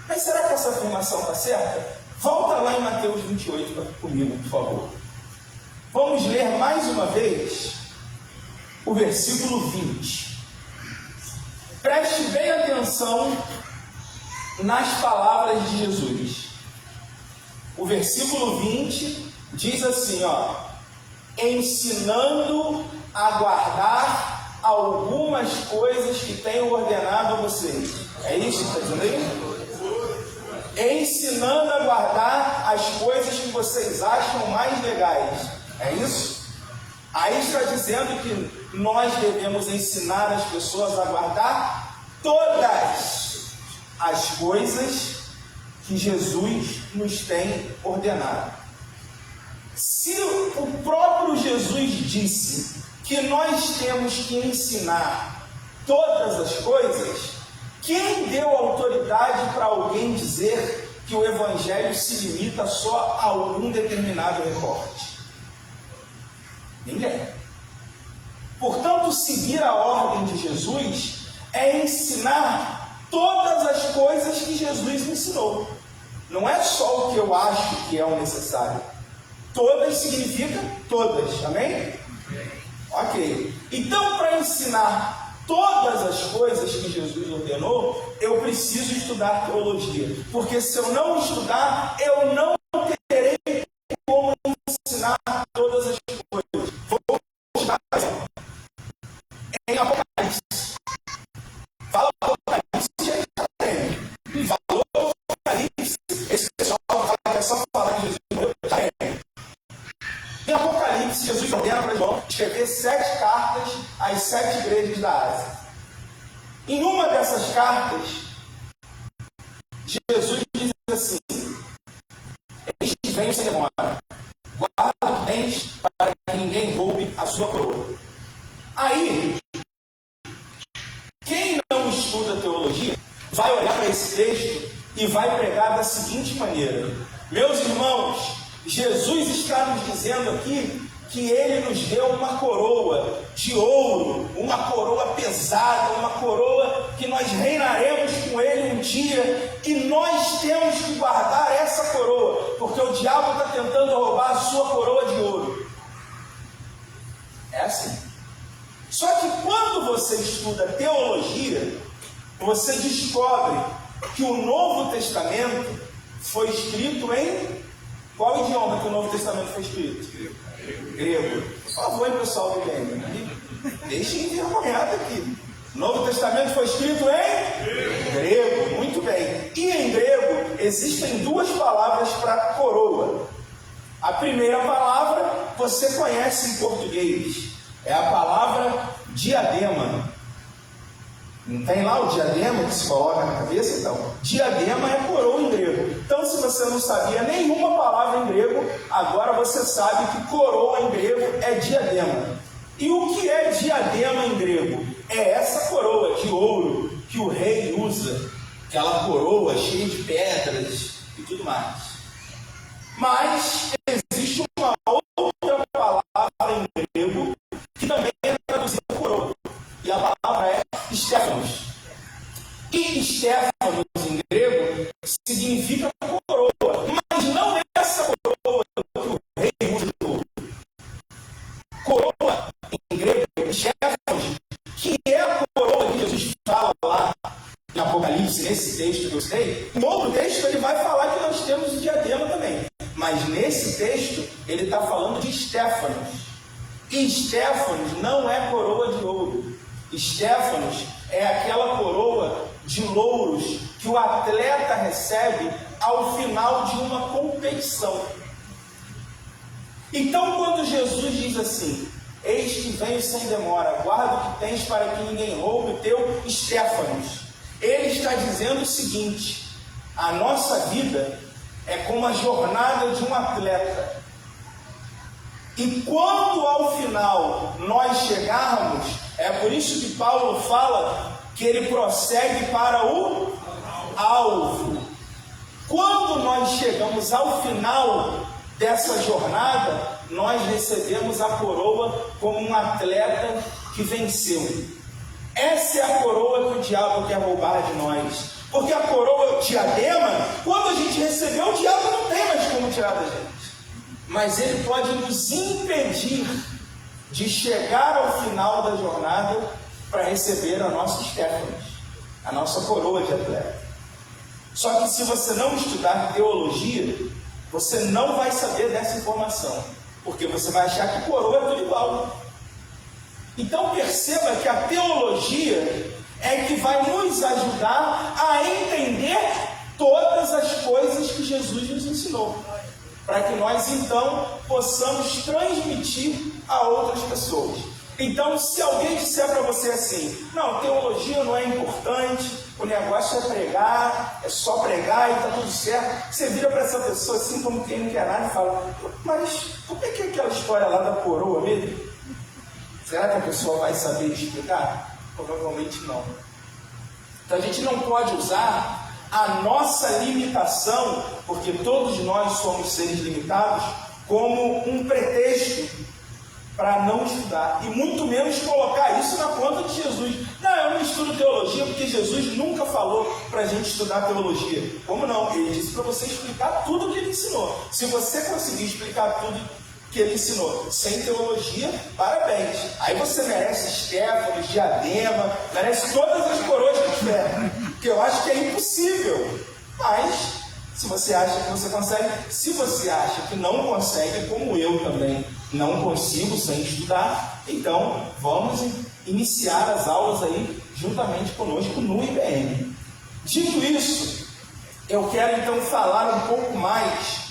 S10: Mas será que essa afirmação está certa? Volta lá em Mateus 28 comigo, por favor. Vamos ler mais uma vez o versículo 20. Preste bem atenção nas palavras de Jesus. O versículo 20 diz assim, ó: ensinando a guardar algumas coisas que tenho ordenado a vocês. É isso que está dizendo aí? Ensinando a guardar as coisas que vocês acham mais legais. É isso? Aí está dizendo que nós devemos ensinar as pessoas a guardar todas as coisas que Jesus nos tem ordenado. Se o próprio Jesus disse que nós temos que ensinar todas as coisas, quem deu autoridade para alguém dizer que o Evangelho se limita só a algum determinado recorte? Ninguém. Portanto, seguir a ordem de Jesus é ensinar todas as coisas que Jesus ensinou. Não é só o que eu acho que é o necessário. Todas significa todas, amém? Ok. Então, para ensinar todas as coisas que Jesus ordenou, eu preciso estudar teologia. Porque se eu não estudar, eu não terei como ensinar todas as coisas. Vou estudar em Apocalipse. Fala Apocalipse, gente, já tem. Falou Apocalipse, esse pessoal fala que é só falar que Jesus morreu, já tem. Em Apocalipse, Jesus ordena para João escrever 7 cartas às 7 igrejas da Ásia. Em uma dessas cartas, Jesus diz assim: eis que venho sem demora, guarda o que tens para que ninguém roube a sua coroa. Aí, quem não estuda teologia vai olhar para esse texto e vai pregar da seguinte maneira: meus irmãos, Jesus está nos dizendo aqui que Ele nos deu uma coroa de ouro, uma coroa pesada, uma coroa que nós reinaremos com Ele um dia, e nós temos que guardar essa coroa, porque o diabo está tentando roubar a sua coroa de ouro. É assim. Só que quando você estuda teologia, você descobre que o Novo Testamento foi escrito em... Qual idioma que o Novo Testamento foi escrito? Grego. Por favor, hein, pessoal do grego. Deixem envergonhado aqui. O Novo Testamento foi escrito em grego. Muito bem. E em grego existem 2 palavras para coroa. A primeira palavra você conhece em português. É a palavra diadema. Não tem lá o diadema que se coloca na cabeça? Então, diadema é coroa em grego. Então, se você não sabia nenhuma palavra em grego, agora você sabe que coroa em grego é diadema. E o que é diadema em grego? É essa coroa de ouro que o rei usa. Aquela coroa cheia de pedras e tudo mais. Mas existe uma outra palavra em grego que também é traduzida coroa. E a palavra é Stéphanos. E Stéphanos em grego significa coroa, mas não é essa coroa que o rei usa. Coroa em grego, Stéphanos, que é a coroa que Jesus fala lá em Apocalipse, nesse texto que eu citei. Em outro texto ele vai falar que nós temos o diadema também, mas nesse texto ele está falando de Stéphanos. E Stéphanos não é coroa de ouro. Stéphanos é aquela coroa de louros que o atleta recebe ao final de uma competição. Então, quando Jesus diz assim: eis que venho sem demora, guarda o que tens para que ninguém roube o teu Stéphanos, ele está dizendo o seguinte: a nossa vida é como a jornada de um atleta. E quando ao final nós chegarmos, é por isso que Paulo fala que ele prossegue para o alvo. Quando nós chegamos ao final dessa jornada, nós recebemos a coroa como um atleta que venceu. Essa é a coroa que o diabo quer roubar de nós. Porque a coroa diadema, quando a gente recebeu, o diabo não tem mais como tirar da gente. Mas ele pode nos impedir de chegar ao final da jornada para receber a nossa Stéphanos, a nossa coroa de atleta. Só que se você não estudar teologia, você não vai saber dessa informação, porque você vai achar que coroa é tudo igual. Então perceba que a teologia é que vai nos ajudar a entender todas as coisas que Jesus nos ensinou. para que nós então possamos transmitir a outras pessoas. Então, se alguém disser para você assim, não, teologia não é importante, o negócio é pregar, é só pregar e está tudo certo, você vira para essa pessoa assim como quem não quer nada e fala, mas como é que é aquela história lá da coroa mesmo? Será que a pessoa vai saber explicar? Provavelmente não. Então a gente não pode usar a nossa limitação, porque todos nós somos seres limitados, como um pretexto para não estudar, e muito menos colocar isso na conta de Jesus. Não, eu não estudo teologia porque Jesus nunca falou para a gente estudar teologia. Como não? Ele disse para você explicar tudo o que ele ensinou. Se você conseguir explicar tudo que ele ensinou sem teologia, parabéns. Aí você merece Estéfanos, diadema, merece todas as coroas que tiver, que eu acho que é impossível. Mas se você acha que você consegue, se você acha que não consegue, como eu também não consigo sem estudar, então vamos iniciar as aulas aí juntamente conosco no IBM. Dito isso, eu quero então falar um pouco mais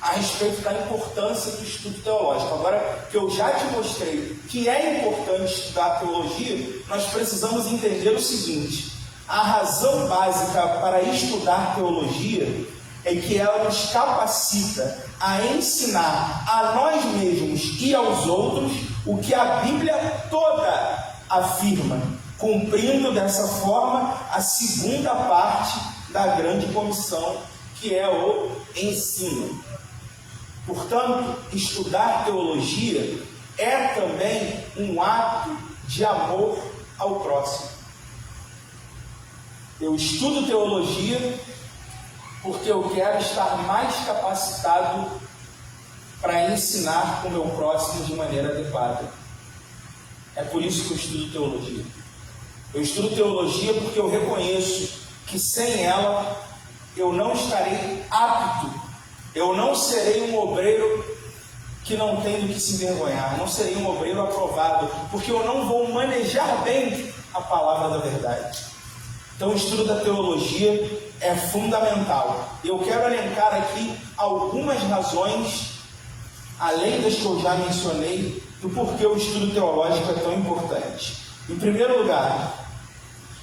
S10: a respeito da importância do estudo teológico. Agora que eu já te mostrei que é importante estudar teologia, nós precisamos entender o seguinte: a razão básica para estudar teologia é que ela nos capacita a ensinar a nós mesmos e aos outros o que a Bíblia toda afirma, cumprindo dessa forma a segunda parte da grande comissão, que é o ensino. Portanto, estudar teologia é também um ato de amor ao próximo. Eu estudo teologia porque eu quero estar mais capacitado para ensinar o meu próximo de maneira adequada. É por isso que eu estudo teologia. Eu estudo teologia porque eu reconheço que sem ela eu não estarei apto, eu não serei um obreiro que não tem do que se envergonhar, não serei um obreiro aprovado, porque eu não vou manejar bem a palavra da verdade. Então o estudo da teologia é fundamental. Eu quero elencar aqui algumas razões, além das que eu já mencionei, do porquê o estudo teológico é tão importante. Em primeiro lugar,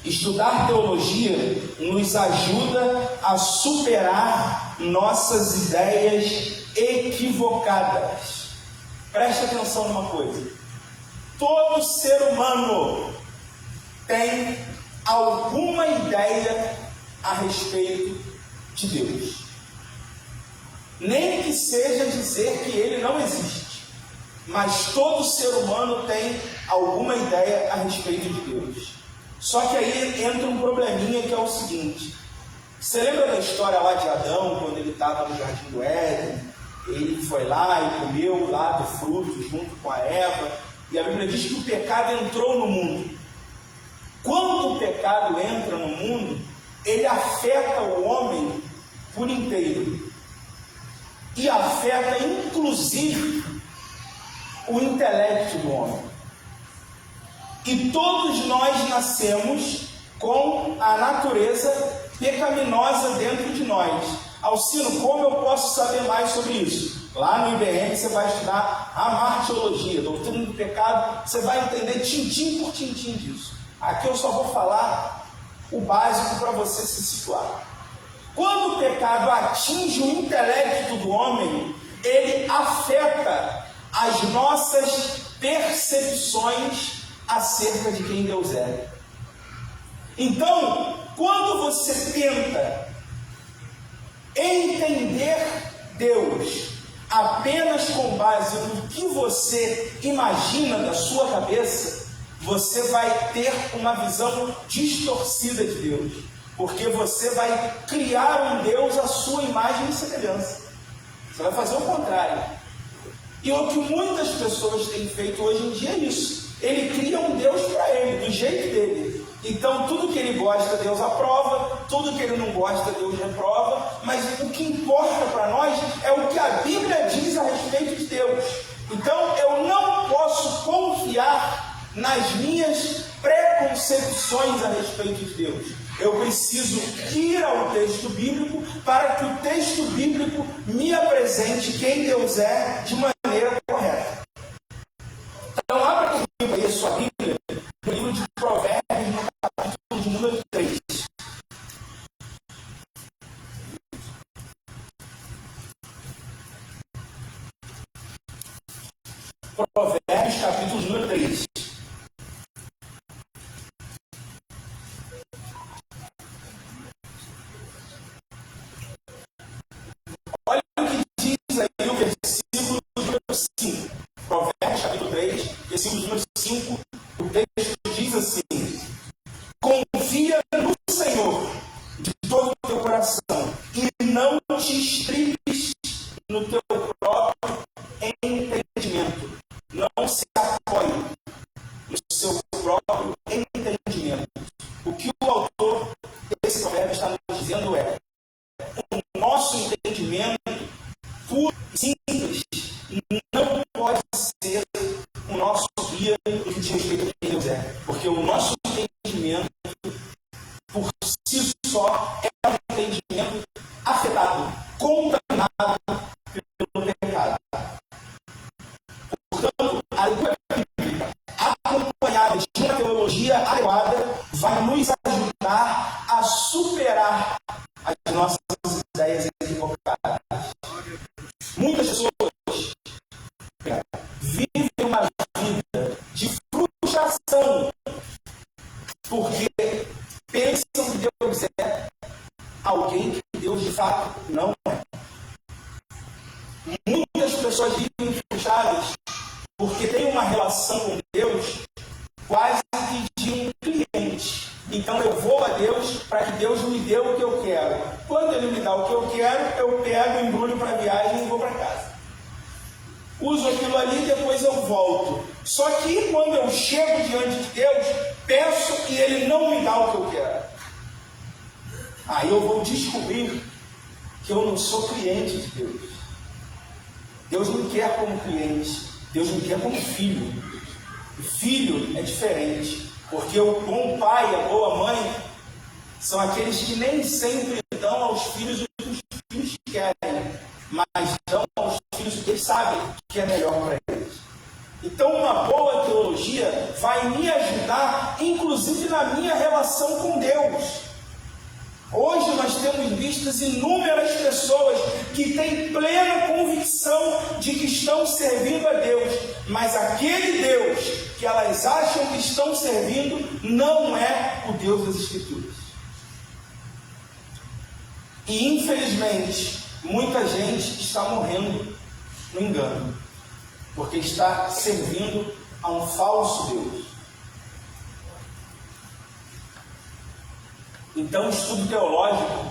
S10: estudar teologia nos ajuda a superar nossas ideias equivocadas. Preste atenção numa coisa: todo ser humano tem alguma ideia a respeito de Deus, nem que seja dizer que ele não existe, mas todo ser humano tem alguma ideia a respeito de Deus. Só que aí entra um probleminha, que é o seguinte: você lembra da história lá de Adão, quando ele estava no Jardim do Éden? Ele foi lá e comeu lá do fruto junto com a Eva, e a Bíblia diz que o pecado entrou no mundo. Quando o pecado entra no mundo, ele afeta o homem por inteiro, e afeta inclusive o intelecto do homem. E todos nós nascemos com a natureza pecaminosa dentro de nós. Alcino, como eu posso saber mais sobre isso? Lá no IBM você vai estudar a martiologia, doutrina do pecado, você vai entender tintim por tintim disso. Aqui eu só vou falar o básico para você se situar. Quando o pecado atinge o intelecto do homem, ele afeta as nossas percepções acerca de quem Deus é. Então, quando você tenta entender Deus apenas com base no que você imagina da sua cabeça, você vai ter uma visão distorcida de Deus, porque você vai criar um Deus à sua imagem e semelhança. Você vai fazer o contrário. E o que muitas pessoas têm feito hoje em dia é isso: ele cria um Deus para ele, do jeito dele. Então tudo que ele gosta, Deus aprova, tudo que ele não gosta, Deus reprova, mas o que importa para nós é o que a Bíblia diz a respeito de Deus. Então eu não posso confiar nas minhas preconcepções a respeito de Deus. Eu preciso ir ao texto bíblico para que o texto bíblico me apresente quem Deus é de maneira correta. Então, abra comigo aí a sua Bíblia, no livro de Provérbios, no capítulo de número 3. Provérbios, capítulo número 3. Olha o que diz aí o versículo número 5. Provérbios, capítulo 3, versículo número 5. O texto diz assim: confia no Senhor de todo o teu coração e não te estribes no teu próprio entendimento. Não se apoie no seu próprio entendimento. O que o autor desse provérbio está nos dizendo é: o nosso entendimento puro e simples não pode ser o nosso guia no que diz respeito a quem Deus é. Porque o nosso entendimento, por si só, é um entendimento afetado, contaminado pelo pecado. Portanto, a leitura bíblica acompanhada de uma teologia adequada vai nos ajudar a superar as nossas ideias equivocadas. Muitas pessoas vivem uma vida de frustração porque pensam que Deus é alguém que Deus de fato não é. Muitas pessoas vivem frustradas porque têm uma relação com Deus quase que de um cliente. Então eu vou a Deus para que Deus me dê o que eu quero. Quando Ele me dá o que eu quero, eu pego, embrulho para a viagem e vou para casa. Uso aquilo ali e depois eu volto. Só que quando eu chego diante de Deus, peço e Ele não me dá o que eu quero. Aí eu vou descobrir que eu não sou cliente de Deus. Deus me quer como cliente. Deus me quer como filho. E filho é diferente. Porque o bom pai, a boa mãe, são aqueles que nem sempre dão aos filhos o que os filhos querem, mas dão aos filhos o que eles sabem que é melhor para eles. Então, uma boa teologia vai me ajudar, inclusive na minha relação com Deus. Hoje nós temos visto inúmeras pessoas que têm plena convicção de que estão servindo a Deus, mas aquele Deus que elas acham que estão servindo não é o Deus das Escrituras. E infelizmente, muita gente está morrendo no engano, porque está servindo a um falso Deus. Então, o estudo teológico,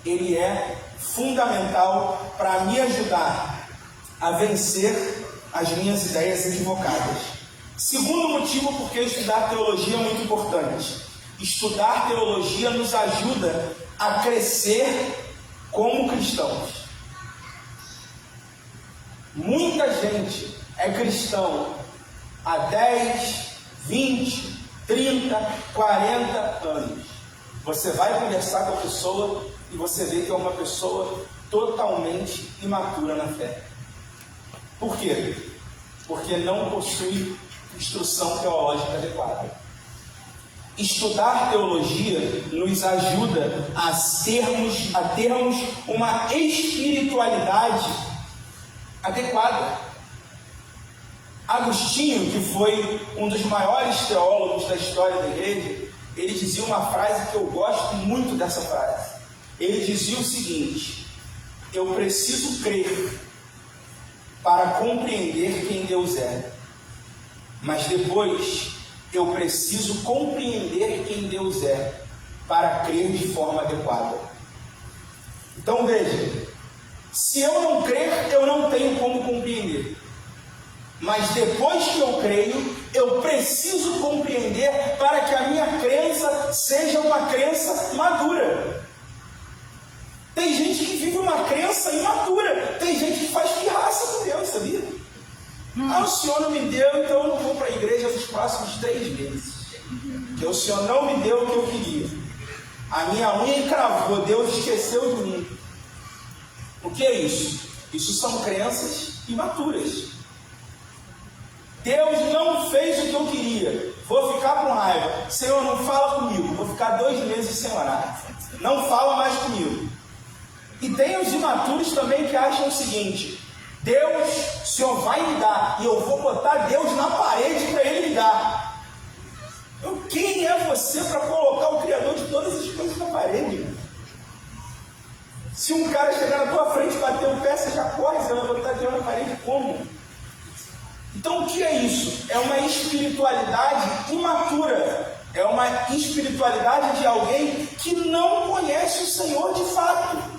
S10: ele é fundamental para me ajudar a vencer as minhas ideias equivocadas. Segundo motivo porque estudar teologia é muito importante. Estudar teologia nos ajuda a crescer como cristãos. Muita gente é cristão há 10, 20, 30, 40 anos. Você vai conversar com a pessoa e você vê que é uma pessoa totalmente imatura na fé. Por quê? Porque não possui instrução teológica adequada. Estudar teologia nos ajuda a termos uma espiritualidade adequada. Agostinho, que foi um dos maiores teólogos da história da igreja, ele dizia uma frase que eu gosto muito dessa frase. Ele dizia o seguinte: eu preciso crer para compreender quem Deus é, mas depois eu preciso compreender quem Deus é para crer de forma adequada. Então veja, se eu não crer, eu não tenho como compreender. Mas depois que eu creio, eu preciso compreender para que a minha crença seja uma crença madura. Tem gente que vive uma crença imatura. Tem gente que faz pirraça com Deus, sabia? O Senhor não me deu, então eu não vou para a igreja nos próximos 3 meses. Porque o Senhor não me deu o que eu queria. A minha unha encravou, Deus esqueceu de mim. O que é isso? Isso são crenças imaturas. Deus não fez o que eu queria. Vou ficar com raiva. Senhor, não fala comigo. Vou ficar 2 meses sem orar. Não fala mais comigo. E tem os imaturos também que acham o seguinte: Deus, o Senhor vai me dar, e eu vou botar Deus na parede para Ele me dar. Quem é você para colocar o Criador de todas as coisas na parede? Se um cara chegar na tua frente e bater o pé, você já corre, você vai botar Deus na parede como? Então o que é isso? É uma espiritualidade imatura. É uma espiritualidade de alguém que não conhece o Senhor de fato.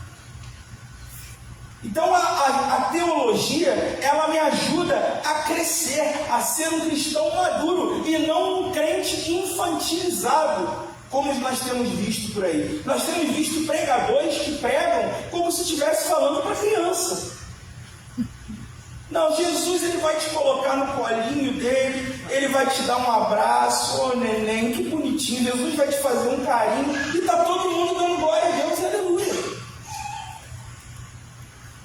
S10: Então a teologia, ela me ajuda a crescer, a ser um cristão maduro e não um crente infantilizado, como nós temos visto por aí. Nós temos visto pregadores que pregam como se estivesse falando para criança. Não, Jesus, ele vai te colocar no colinho dele, ele vai te dar um abraço, ô neném, que bonitinho, Jesus vai te fazer um carinho, e está todo mundo dando glória a Deus, aleluia.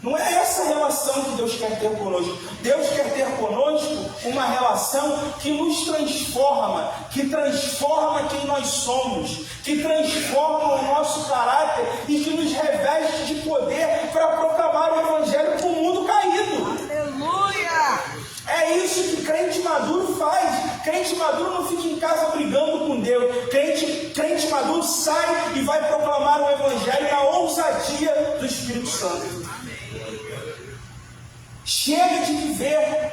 S10: Não é essa relação que Deus quer ter conosco. Deus quer ter conosco uma relação que nos transforma, que transforma quem nós somos, que transforma o nosso caráter e que nos reveste de poder para proclamar o Evangelho para o mundo caído.
S3: Aleluia!
S10: É isso que crente maduro faz. Crente maduro não fica em casa brigando com Deus. Crente maduro sai e vai proclamar o Evangelho na ousadia do Espírito Santo. Chega de viver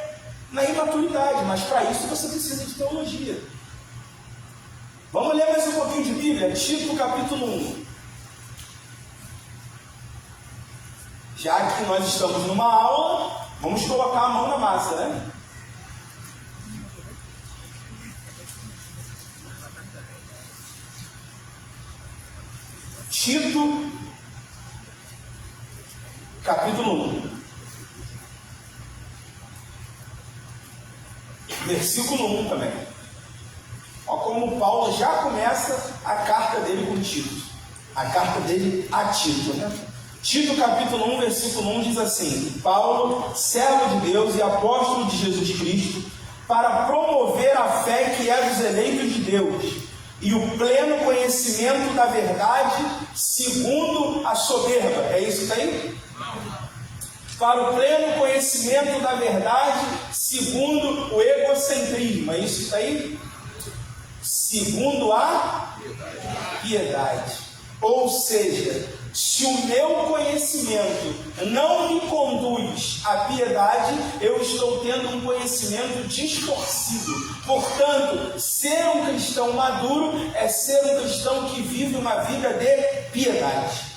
S10: na imaturidade, mas para isso você precisa de teologia. Vamos ler mais um pouquinho de Bíblia? Tito capítulo 1. Já que nós estamos numa aula, vamos colocar a mão na massa, né? Tito capítulo 1. Versículo 1 também. Olha como Paulo já começa a carta dele com Tito. A carta dele a Tito, né? Tito capítulo 1, versículo 1 diz assim: Paulo, servo de Deus e apóstolo de Jesus Cristo, para promover a fé que é dos eleitos de Deus e o pleno conhecimento da verdade segundo a soberba. É isso que está aí? Para o pleno conhecimento da verdade segundo o egocentrismo. É isso que está aí? Segundo a piedade. Ou seja, se o meu conhecimento não me conduz à piedade, eu estou tendo um conhecimento distorcido. Portanto, ser um cristão maduro é ser um cristão que vive uma vida de piedade.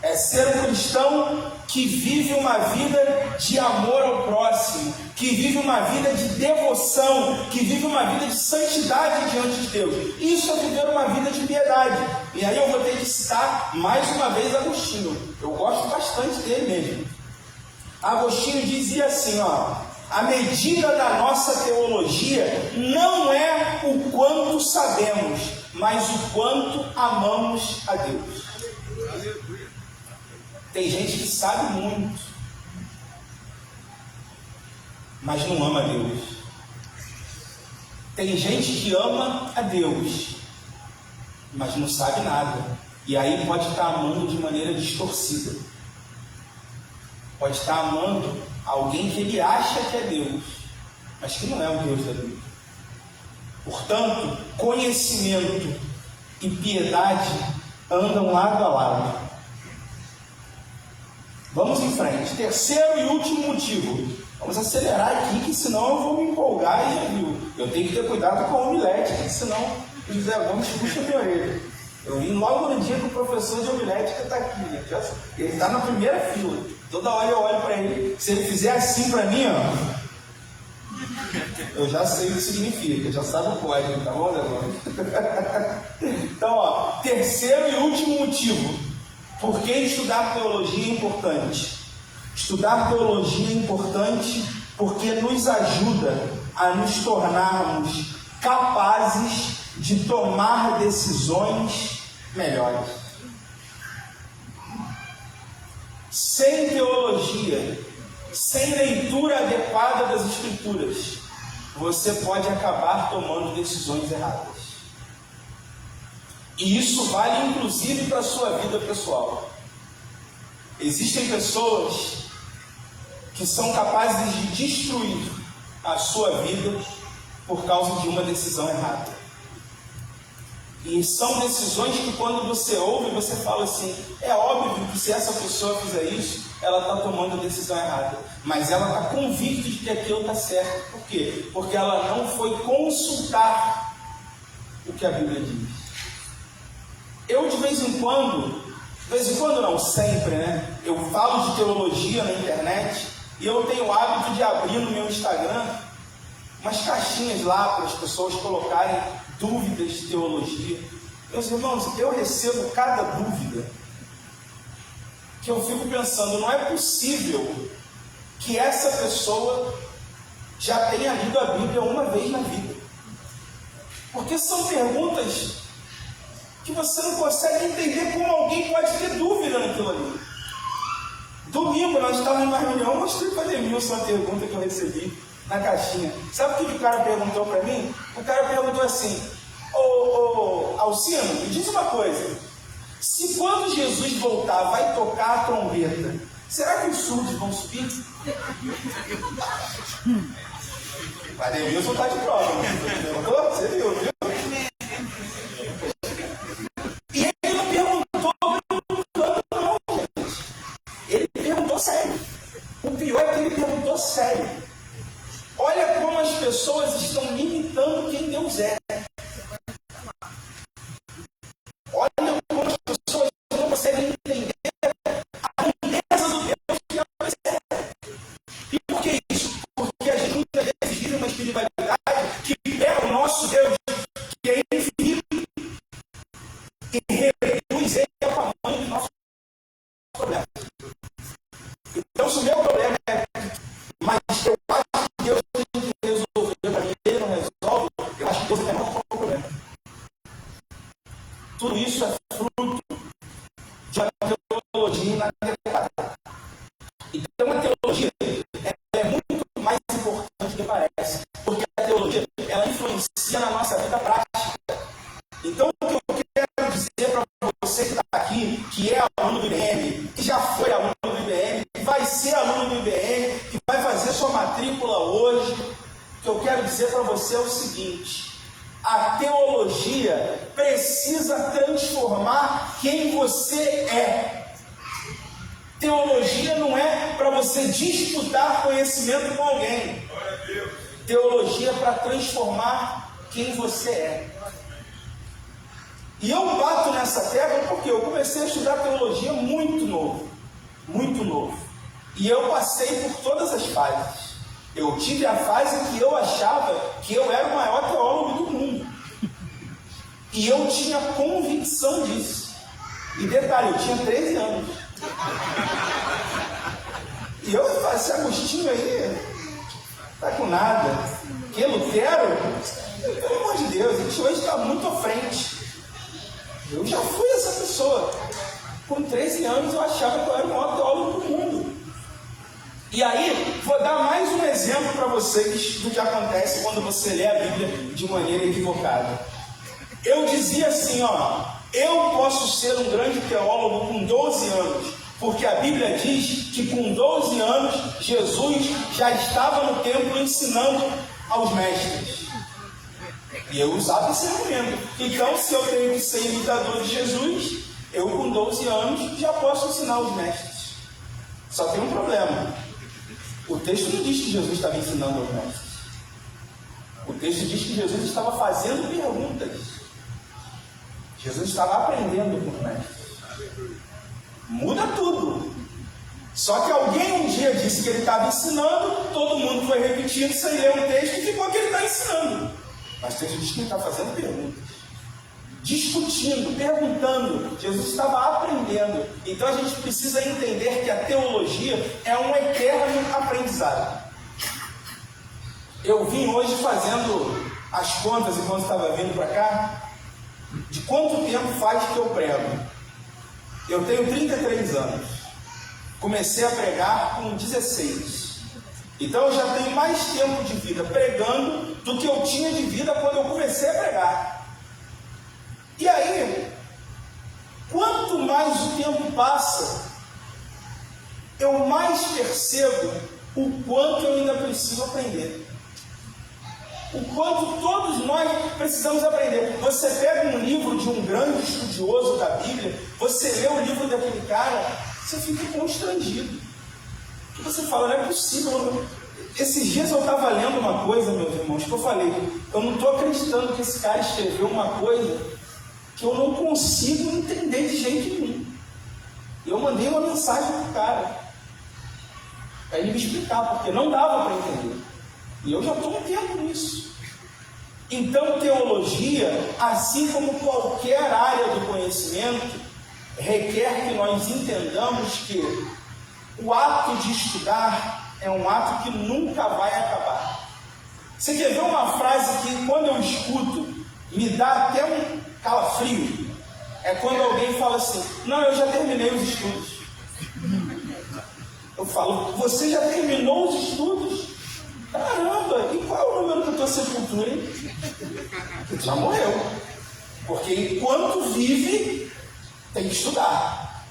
S10: É ser um cristão que vive uma vida de amor ao próximo, que vive uma vida de devoção, que vive uma vida de santidade diante de Deus. Isso é viver uma vida de piedade. E aí eu vou ter que citar mais uma vez Agostinho. Eu gosto bastante dele mesmo. Agostinho dizia assim, ó: a medida da nossa teologia não é o quanto sabemos, mas o quanto amamos a Deus. Tem gente que sabe muito, mas não ama a Deus. Tem gente que ama a Deus, mas não sabe nada. E aí pode estar amando de maneira distorcida. Pode estar amando alguém que ele acha que é Deus, mas que não é o Deus da Bíblia. Portanto, conhecimento e piedade andam lado a lado. Vamos em frente. Terceiro e último motivo. Vamos acelerar aqui, que senão eu vou me empolgar e eu tenho que ter cuidado com a homilética, senão o José Gomes puxa a minha orelha. Eu vim logo no dia que o professor de homilética está aqui, né? Ele está na primeira fila. Toda hora eu olho para ele. Se ele fizer assim para mim, ó, eu já sei o que significa, já sabe o código, tá bom, Zé Gomes? Então, ó, terceiro e último motivo. Por que estudar teologia é importante? Estudar teologia é importante porque nos ajuda a nos tornarmos capazes de tomar decisões melhores. sem leitura adequada das Escrituras, você pode acabar tomando decisões erradas. E isso vale inclusive para a sua vida pessoal. Existem pessoas que são capazes de destruir a sua vida por causa de uma decisão errada. E são decisões que quando você ouve, você fala assim, é óbvio que se essa pessoa fizer isso, ela está tomando a decisão errada. Mas ela está convicta de que aquilo está certo. Por quê? Porque ela não foi consultar o que a Bíblia diz. Eu de vez em quando não, sempre, né? Eu falo de teologia na internet e eu tenho o hábito de abrir no meu Instagram umas caixinhas lá para as pessoas colocarem dúvidas de teologia. Meus irmãos, eu recebo cada dúvida que eu fico pensando, não é possível que essa pessoa já tenha lido a Bíblia uma vez na vida. Porque são perguntas que você não consegue entender como alguém pode ter dúvida naquilo ali. Domingo nós estávamos numa reunião, eu mostrei para Demilson uma pergunta que eu recebi na caixinha. Sabe o que o cara perguntou para mim? O cara perguntou assim, Alcino, me diz uma coisa, se quando Jesus voltar vai tocar a trombeta, será que os surdos vão subir? O Demilson está de prova, você viu? Sério. O pior é que ele perguntou sério. Olha como as pessoas estão limitando quem Deus é. Olha como as pessoas não conseguem entender a grandeza do Deus que elas é. E por que isso? Porque a gente muitas vezes vive uma espiritualidade que pega o nosso Deus, que é infinito, e reduz ele ao tamanho dos nossos problemas. Então, se o meu problema é, mas eu acho que Deus tem que resolver para mim, ele não resolve, eu acho que Deus é maior o problema. Tudo isso é fruto de uma teologia inadequada. Então, a teologia é muito mais importante do que parece, porque a teologia ela influencia na nossa vida prática. Então, o que eu quero dizer para você que está aqui, que é aluno do IBM, que já foi aluno do IBM, que vai ser aluno do IBM, que vai fazer sua matrícula hoje, o que eu quero dizer para você é o seguinte: a teologia precisa transformar quem você é. Teologia não é para você disputar conhecimento com alguém. Teologia é para transformar quem você é. E eu bato nessa tecla porque eu comecei a estudar teologia muito novo. Muito novo. E eu passei por todas as fases. Eu tive a fase que eu achava que eu era o maior teólogo do mundo. E eu tinha convicção disso. E detalhe, eu tinha 13 anos. E eu falei, esse Agostinho aí, tá com nada. Que Lutero? Pelo amor de Deus, a gente hoje está muito à frente. Eu já fui essa pessoa. Com 13 anos eu achava que eu era o maior teólogo do mundo. E aí, vou dar mais um exemplo para vocês do que acontece quando você lê a Bíblia de maneira equivocada. Eu dizia assim, eu posso ser um grande teólogo com 12 anos, porque a Bíblia diz que com 12 anos Jesus já estava no templo ensinando aos mestres. E eu usava esse argumento. Então, se eu tenho que ser imitador de Jesus, eu com 12 anos já posso ensinar os mestres. Só tem um problema. O texto não diz que Jesus estava ensinando aos mestres. O texto diz que Jesus estava fazendo perguntas. Jesus estava aprendendo com os mestres. Muda tudo. Só que alguém um dia disse que ele estava ensinando, todo mundo foi repetindo sem ler um texto e ficou que ele está ensinando. Mas o texto diz que ele está fazendo perguntas, discutindo, perguntando. Jesus estava aprendendo. Então a gente precisa entender que a teologia é um eterno aprendizado. Eu vim hoje fazendo as contas enquanto estava vindo para cá, de quanto tempo faz que eu prego. Eu tenho 33 anos. Comecei a pregar com 16. Então eu já tenho mais tempo de vida pregando do que eu tinha de vida quando eu comecei a pregar. E aí, quanto mais o tempo passa, eu mais percebo o quanto eu ainda preciso aprender. O quanto todos nós precisamos aprender. Você pega um livro de um grande estudioso da Bíblia, você lê o livro daquele cara, você fica constrangido. Você fala, não é possível. Esses dias eu estava lendo uma coisa, meus irmãos, que eu falei, eu não estou acreditando que esse cara escreveu uma coisa que eu não consigo entender de jeito nenhum. Eu mandei uma mensagem para o cara, para ele me explicar, porque não dava para entender. E eu já estou um tempo nisso. Então, teologia, assim como qualquer área do conhecimento, requer que nós entendamos que o ato de estudar é um ato que nunca vai acabar. Você quer ver uma frase que, quando eu escuto, me dá até um calafrio? É quando alguém fala assim, não, eu já terminei os estudos. Eu falo, você já terminou os estudos? Caramba, e qual é o número da tua sepultura, hein? Você já morreu. Porque enquanto vive, tem que estudar.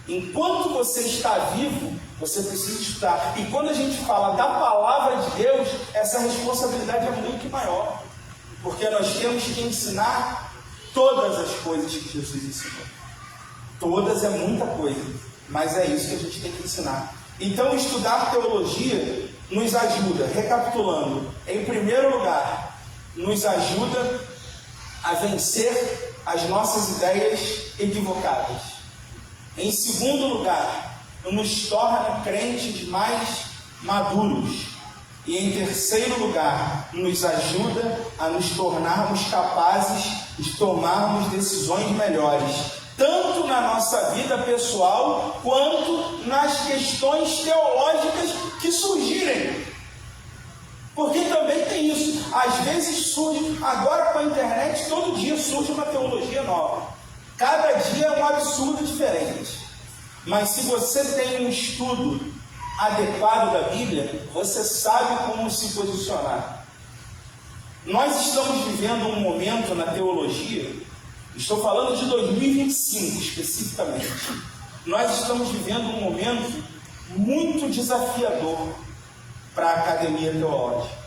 S10: Enquanto você está vivo, você precisa estudar. E quando a gente fala da palavra de Deus, essa responsabilidade é muito maior. Porque nós temos que ensinar todas as coisas que Jesus ensinou. Todas é muita coisa, mas é isso que a gente tem que ensinar. Então, estudar teologia nos ajuda, recapitulando, em primeiro lugar, nos ajuda a vencer as nossas ideias equivocadas. Em segundo lugar, nos torna crentes mais maduros. E em terceiro lugar, nos ajuda a nos tornarmos capazes de tomarmos decisões melhores, tanto na nossa vida pessoal, quanto nas questões teológicas que surgirem. Porque também tem isso. Às vezes surge, agora com a internet, todo dia surge uma teologia nova. Cada dia é um absurdo diferente. Mas se você tem um estudo adequado da Bíblia, você sabe como se posicionar. Nós estamos vivendo um momento na teologia, estou falando de 2025 especificamente, nós estamos vivendo um momento muito desafiador para a academia teológica.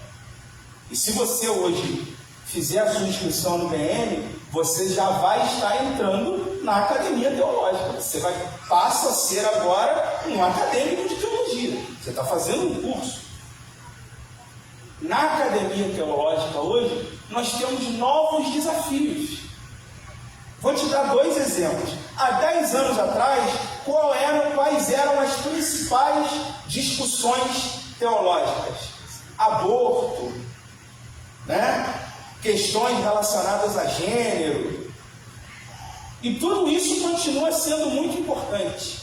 S10: E se você hoje fizer a sua inscrição no BM, você já vai estar entrando na academia teológica. Você passa a ser agora um acadêmico de teologia. Você está fazendo um curso. Na academia teológica hoje, nós temos novos desafios. Vou te dar 2 exemplos. Há 10 anos atrás, quais eram as principais discussões teológicas? Aborto, né? Questões relacionadas a gênero. E tudo isso continua sendo muito importante.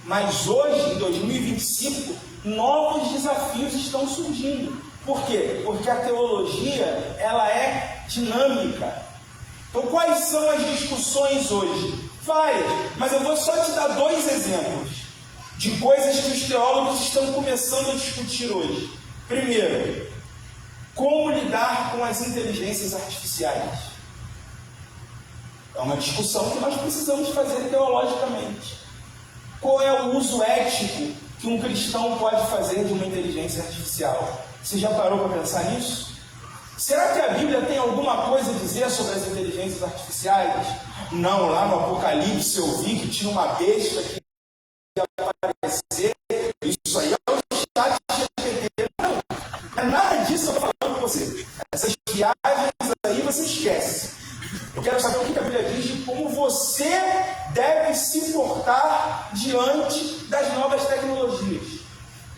S10: Mas hoje, em 2025, novos desafios estão surgindo. Por quê? Porque a teologia, ela é dinâmica. Então, quais são as discussões hoje? Várias, mas eu vou só te dar 2 exemplos de coisas que os teólogos estão começando a discutir hoje. Primeiro, como lidar com as inteligências artificiais? É uma discussão que nós precisamos fazer teologicamente. Qual é o uso ético que um cristão pode fazer de uma inteligência artificial? Você já parou para pensar nisso? Será que a Bíblia tem alguma coisa a dizer sobre as inteligências artificiais? Não, lá no Apocalipse eu vi que tinha uma besta que ia aparecer. Isso aí é o chat GPT. Não é nada disso eu falando com você. Essas viagens aí você esquece. Eu quero saber o que a Bíblia diz de como você deve se portar diante das novas tecnologias.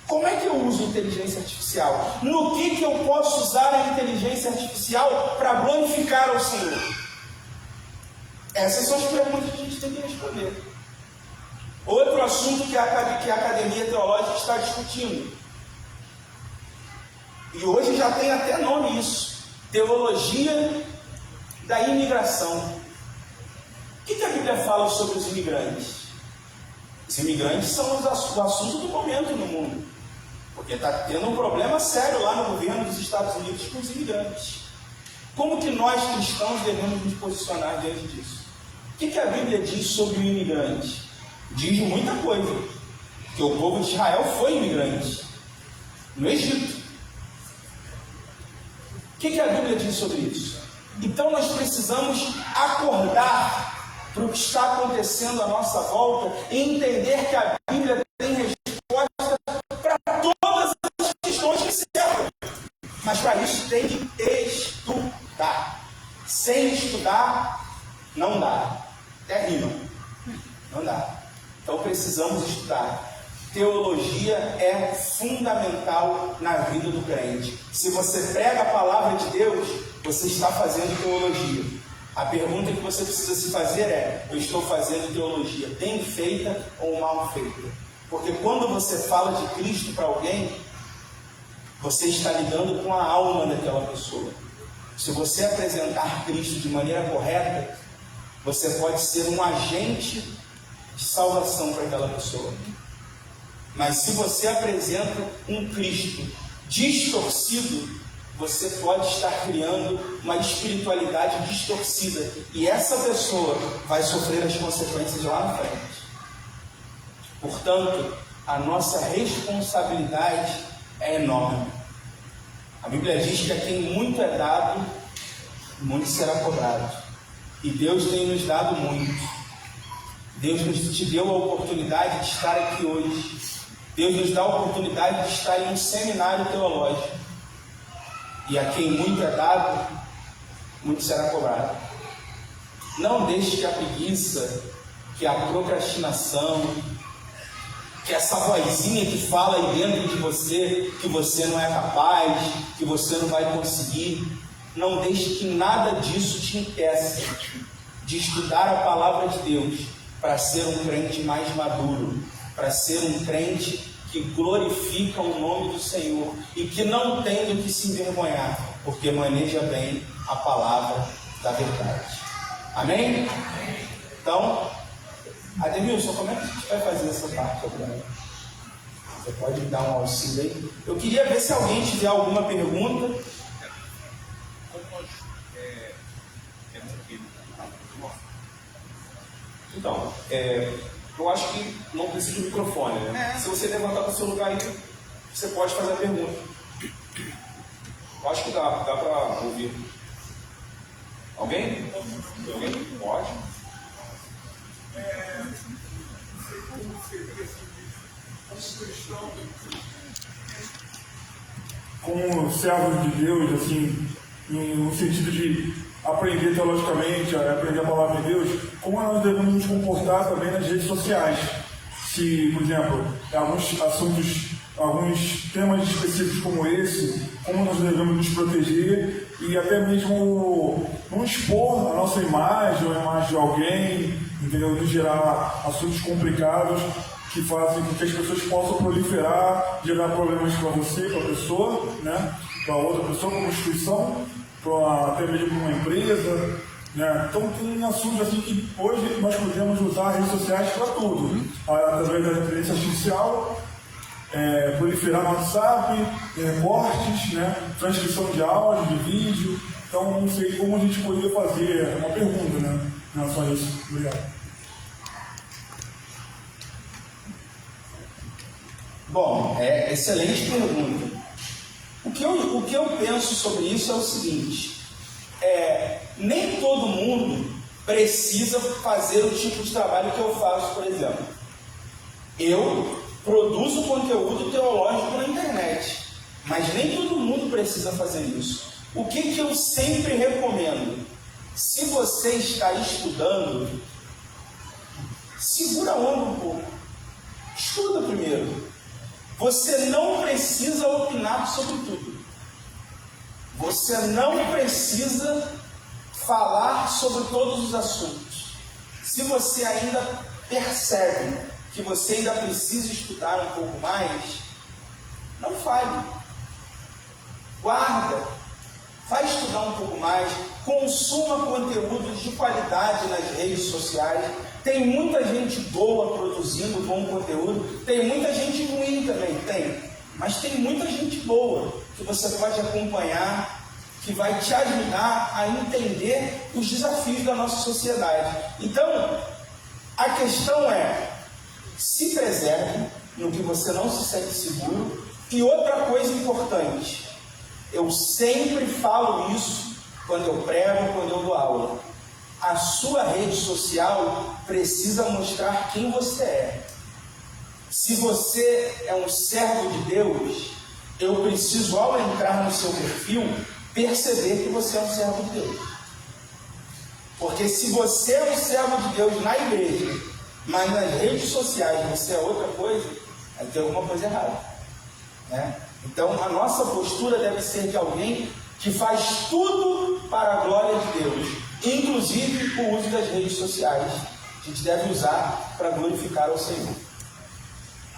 S10: Como é que eu uso inteligência artificial? No que eu posso usar a inteligência artificial para glorificar ao Senhor? Essas são as perguntas que a gente tem que responder. Outro assunto que a Academia Teológica está discutindo. E hoje já tem até nome isso. Teologia da imigração. O que a Bíblia fala sobre os imigrantes? Os imigrantes são o assunto do momento no mundo. Porque está tendo um problema sério lá no governo dos Estados Unidos com os imigrantes. Como que nós cristãos devemos nos posicionar diante disso? O que a Bíblia diz sobre o imigrante? Diz muita coisa. Porque o povo de Israel foi imigrante no Egito. O que a Bíblia diz sobre isso? Então nós precisamos acordar para o que está acontecendo à nossa volta e entender que a Bíblia tem resposta para todas as questões que servem. Mas para isso tem que estudar. Sem estudar, não dá. Até rima. Não dá. Então precisamos estudar. Teologia é fundamental na vida do crente. Se você prega a palavra de Deus, você está fazendo teologia. A pergunta que você precisa se fazer é: eu estou fazendo teologia bem feita ou mal feita? Porque quando você fala de Cristo para alguém, você está lidando com a alma daquela pessoa. Se você apresentar Cristo de maneira correta, você pode ser um agente de salvação para aquela pessoa. Mas se você apresenta um Cristo distorcido, você pode estar criando uma espiritualidade distorcida. E essa pessoa vai sofrer as consequências lá na frente. Portanto, a nossa responsabilidade é enorme. A Bíblia diz que a quem muito é dado, muito será cobrado. E Deus tem nos dado muito. Deus te deu a oportunidade de estar aqui hoje. Deus nos dá a oportunidade de estar em um seminário teológico. E a quem muito é dado, muito será cobrado. Não deixe que a preguiça, que a procrastinação, que essa vozinha que fala aí dentro de você, que você não é capaz, que você não vai conseguir, não deixe que nada disso te impeça de estudar a palavra de Deus para ser um crente mais maduro, para ser um crente que glorifica o nome do Senhor e que não tem do que se envergonhar, porque maneja bem a palavra da verdade. Amém? Então, Ademilson, como é que a gente vai fazer essa parte agora? Você pode me dar um auxílio aí? Eu queria ver se alguém tiver alguma pergunta.
S4: Então, eu acho que não precisa de microfone, né? Se você levantar para o seu lugar aí, você pode fazer a pergunta. Eu acho que dá para ouvir. Alguém? Alguém? Pode.
S8: Como servos de Deus, assim, no sentido de aprender teologicamente, aprender a palavra de Deus, como nós devemos nos comportar também nas redes sociais. Se, por exemplo, alguns assuntos, alguns temas específicos como esse, como nós devemos nos proteger e até mesmo não expor a nossa imagem ou a imagem de alguém, entendeu? Não gerar assuntos complicados que fazem com que as pessoas possam proliferar, gerar problemas para você, para a pessoa, né? Para outra pessoa, para uma instituição, até mesmo para uma empresa, né? Então tem assuntos assim que hoje nós podemos usar redes sociais para tudo, através da inteligência artificial, proliferar no WhatsApp, recortes, né? Transcrição de áudio, de vídeo. Então não sei como a gente poderia fazer uma pergunta, né? Em relação a isso. Obrigado.
S10: Bom, excelente pergunta. O que eu penso sobre isso é o seguinte: nem todo mundo precisa fazer o tipo de trabalho que eu faço, por exemplo. Eu produzo conteúdo teológico na internet, mas nem todo mundo precisa fazer isso. O que eu sempre recomendo? Se você está estudando, segura a onda um pouco. Estuda primeiro. Você não precisa opinar sobre tudo. Você não precisa falar sobre todos os assuntos. Se você ainda percebe que você ainda precisa estudar um pouco mais, não fale. Guarda. Vai estudar um pouco mais. Consuma conteúdos de qualidade nas redes sociais. Tem muita gente boa produzindo bom conteúdo. Tem muita gente ruim também, tem. mas tem muita gente boa que você pode acompanhar, que vai te ajudar a entender os desafios da nossa sociedade. Então, a questão é, se preserve no que você não se sente seguro. E outra coisa importante, eu sempre falo isso quando eu prego, quando eu dou aula. A sua rede social precisa mostrar quem você é. Se você é um servo de Deus, eu preciso, ao entrar no seu perfil, perceber que você é um servo de Deus. Porque se você é um servo de Deus na igreja, mas nas redes sociais você é outra coisa, aí tem alguma coisa errada, né? Então a nossa postura deve ser de alguém que faz tudo para a glória de Deus, inclusive o uso das redes sociais. A gente deve usar para glorificar ao Senhor.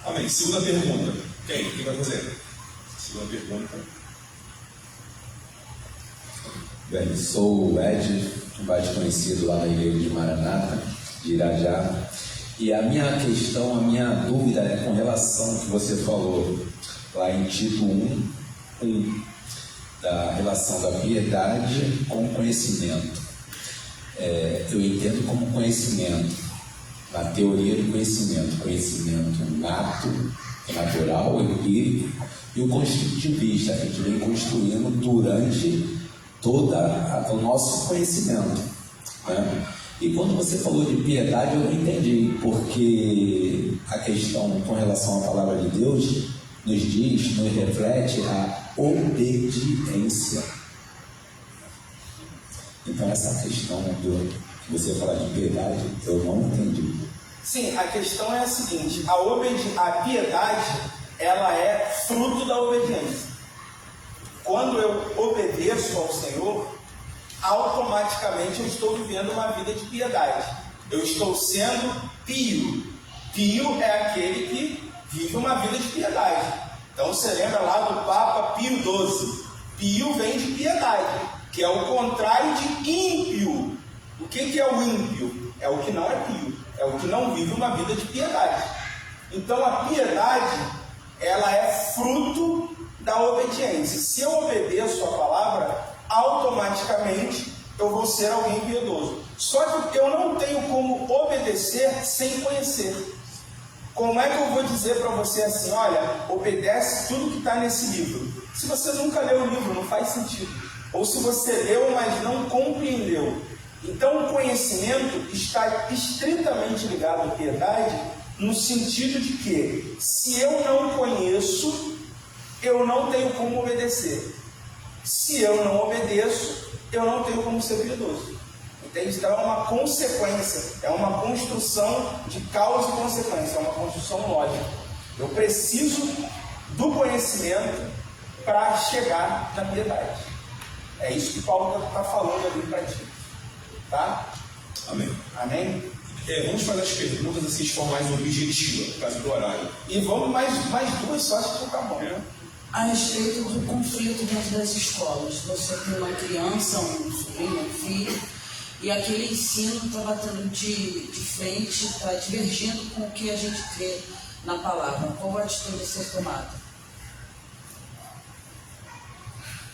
S4: Amém. Segunda pergunta. Quem vai fazer? Segunda pergunta.
S11: Bem, sou o Ed, mais conhecido lá na igreja de Maranata, de Irajá. E a minha questão, a minha dúvida é com relação ao que você falou lá em Tito 1, da relação da piedade com o conhecimento. Eu entendo como conhecimento, na teoria do conhecimento nato, natural, empírico, e o construtivista, que a gente vem construindo durante todo o nosso conhecimento, né? E quando você falou de piedade, eu não entendi, porque a questão com relação à palavra de Deus nos diz, nos reflete a obediência. Então essa questão que você fala de piedade, eu não entendi.
S10: Sim, a questão é a seguinte, a piedade, ela é fruto da obediência. Quando eu obedeço ao Senhor, automaticamente eu estou vivendo uma vida de piedade. Eu estou sendo pio. Pio é aquele que vive uma vida de piedade. Então você lembra lá do Papa Pio XII. Pio vem de piedade, que é o contrário de ímpio. O que é o ímpio? É o que não é pio. É o que não vive uma vida de piedade. Então a piedade, ela é fruto da obediência. Se eu obedeço a palavra, automaticamente eu vou ser alguém piedoso. Só que eu não tenho como obedecer sem conhecer. Como é que eu vou dizer para você assim, olha, obedece tudo que está nesse livro? Se você nunca leu o livro, não faz sentido. Ou se você leu, mas não compreendeu. Então o conhecimento está estritamente ligado à piedade, no sentido de que, se eu não conheço, eu não tenho como obedecer. Se eu não obedeço, eu não tenho como ser piedoso. Entende? Então é uma consequência, é uma construção de causa e consequência, é uma construção lógica. Eu preciso do conhecimento para chegar na piedade. É isso que Paulo está falando ali para ti. Tá?
S4: Amém.
S10: Amém?
S4: Vamos fazer as perguntas assim de forma mais objetiva, por causa do horário.
S10: E vamos mais duas só, acho que tá bom.
S12: A respeito do conflito dentro das escolas, você tem uma criança, um sobrinho, um filho, e aquele ensino está batendo de frente, está divergindo com o que a gente crê na palavra. Qual a atitude a ser tomada?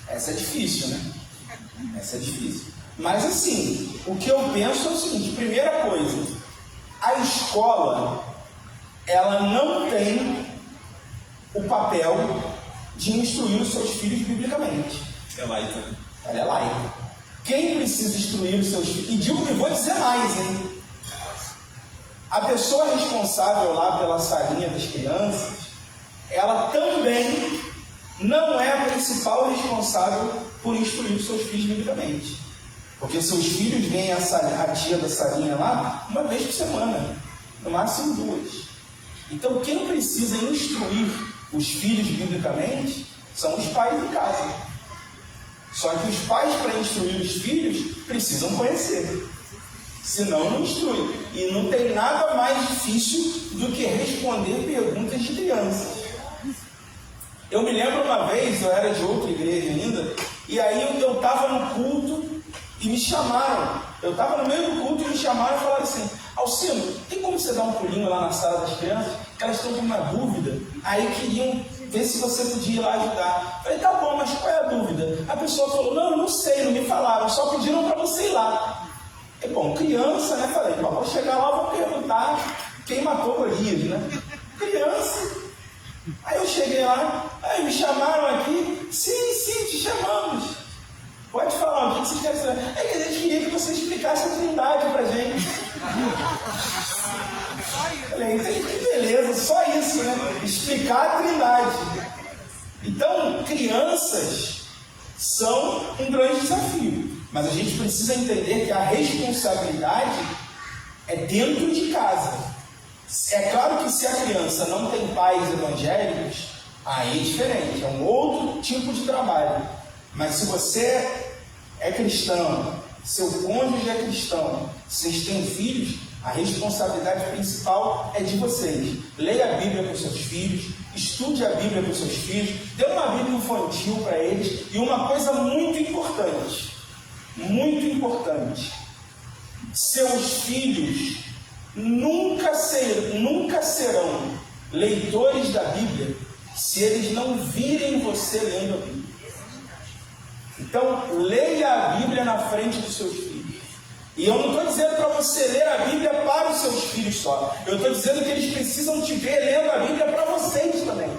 S10: Essa é difícil, né? Essa é difícil. Mas assim, o que eu penso é o seguinte, primeira coisa, a escola, ela não tem o papel de instruir os seus filhos biblicamente.
S4: É laica.
S10: Ela é laica. Quem precisa instruir os seus filhos? E vou dizer mais, hein? A pessoa responsável lá pela salinha das crianças, ela também não é a principal responsável por instruir os seus filhos biblicamente. Porque seus filhos veem a tia da salinha lá uma vez por semana, no máximo duas. Então quem precisa instruir os filhos biblicamente são os pais em casa. Só que os pais, para instruir os filhos, precisam conhecer. Senão não instrui. E não tem nada mais difícil do que responder perguntas de crianças. Eu me lembro uma vez, eu era de outra igreja ainda, e aí eu estava no culto e me chamaram. Eu estava no meio do culto e me chamaram e falaram assim: Alcino, tem como você dar um pulinho lá na sala das crianças? Que elas estão com uma dúvida. Aí queriam ver se você podia ir lá ajudar. Falei, tá bom, mas qual é a dúvida? A pessoa falou, não sei, não me falaram, só pediram para você ir lá. É bom, criança, né? Falei, bom, vou chegar lá, vou perguntar quem matou Golias, né? Criança. Aí eu cheguei lá, aí me chamaram aqui, sim, te chamamos. Pode falar, o que você quer saber? É que a gente queria que você explicasse a Trindade pra gente. Falei, que beleza, só isso, né? Explicar a Trindade. Então, crianças são um grande desafio, mas a gente precisa entender que a responsabilidade é dentro de casa. É claro que se a criança não tem pais evangélicos, aí é diferente, é um outro tipo de trabalho. Mas se você é cristão, seu cônjuge é cristão, vocês têm filhos, a responsabilidade principal é de vocês. Leia a Bíblia com seus filhos, estude a Bíblia com seus filhos, dê uma Bíblia infantil para eles. E uma coisa muito importante, seus filhos nunca serão leitores da Bíblia se eles não virem você lendo a Bíblia. Então, leia a Bíblia na frente dos seus filhos. E eu não estou dizendo para você ler a Bíblia para os seus filhos só. Eu estou dizendo que eles precisam te ver lendo a Bíblia para vocês também.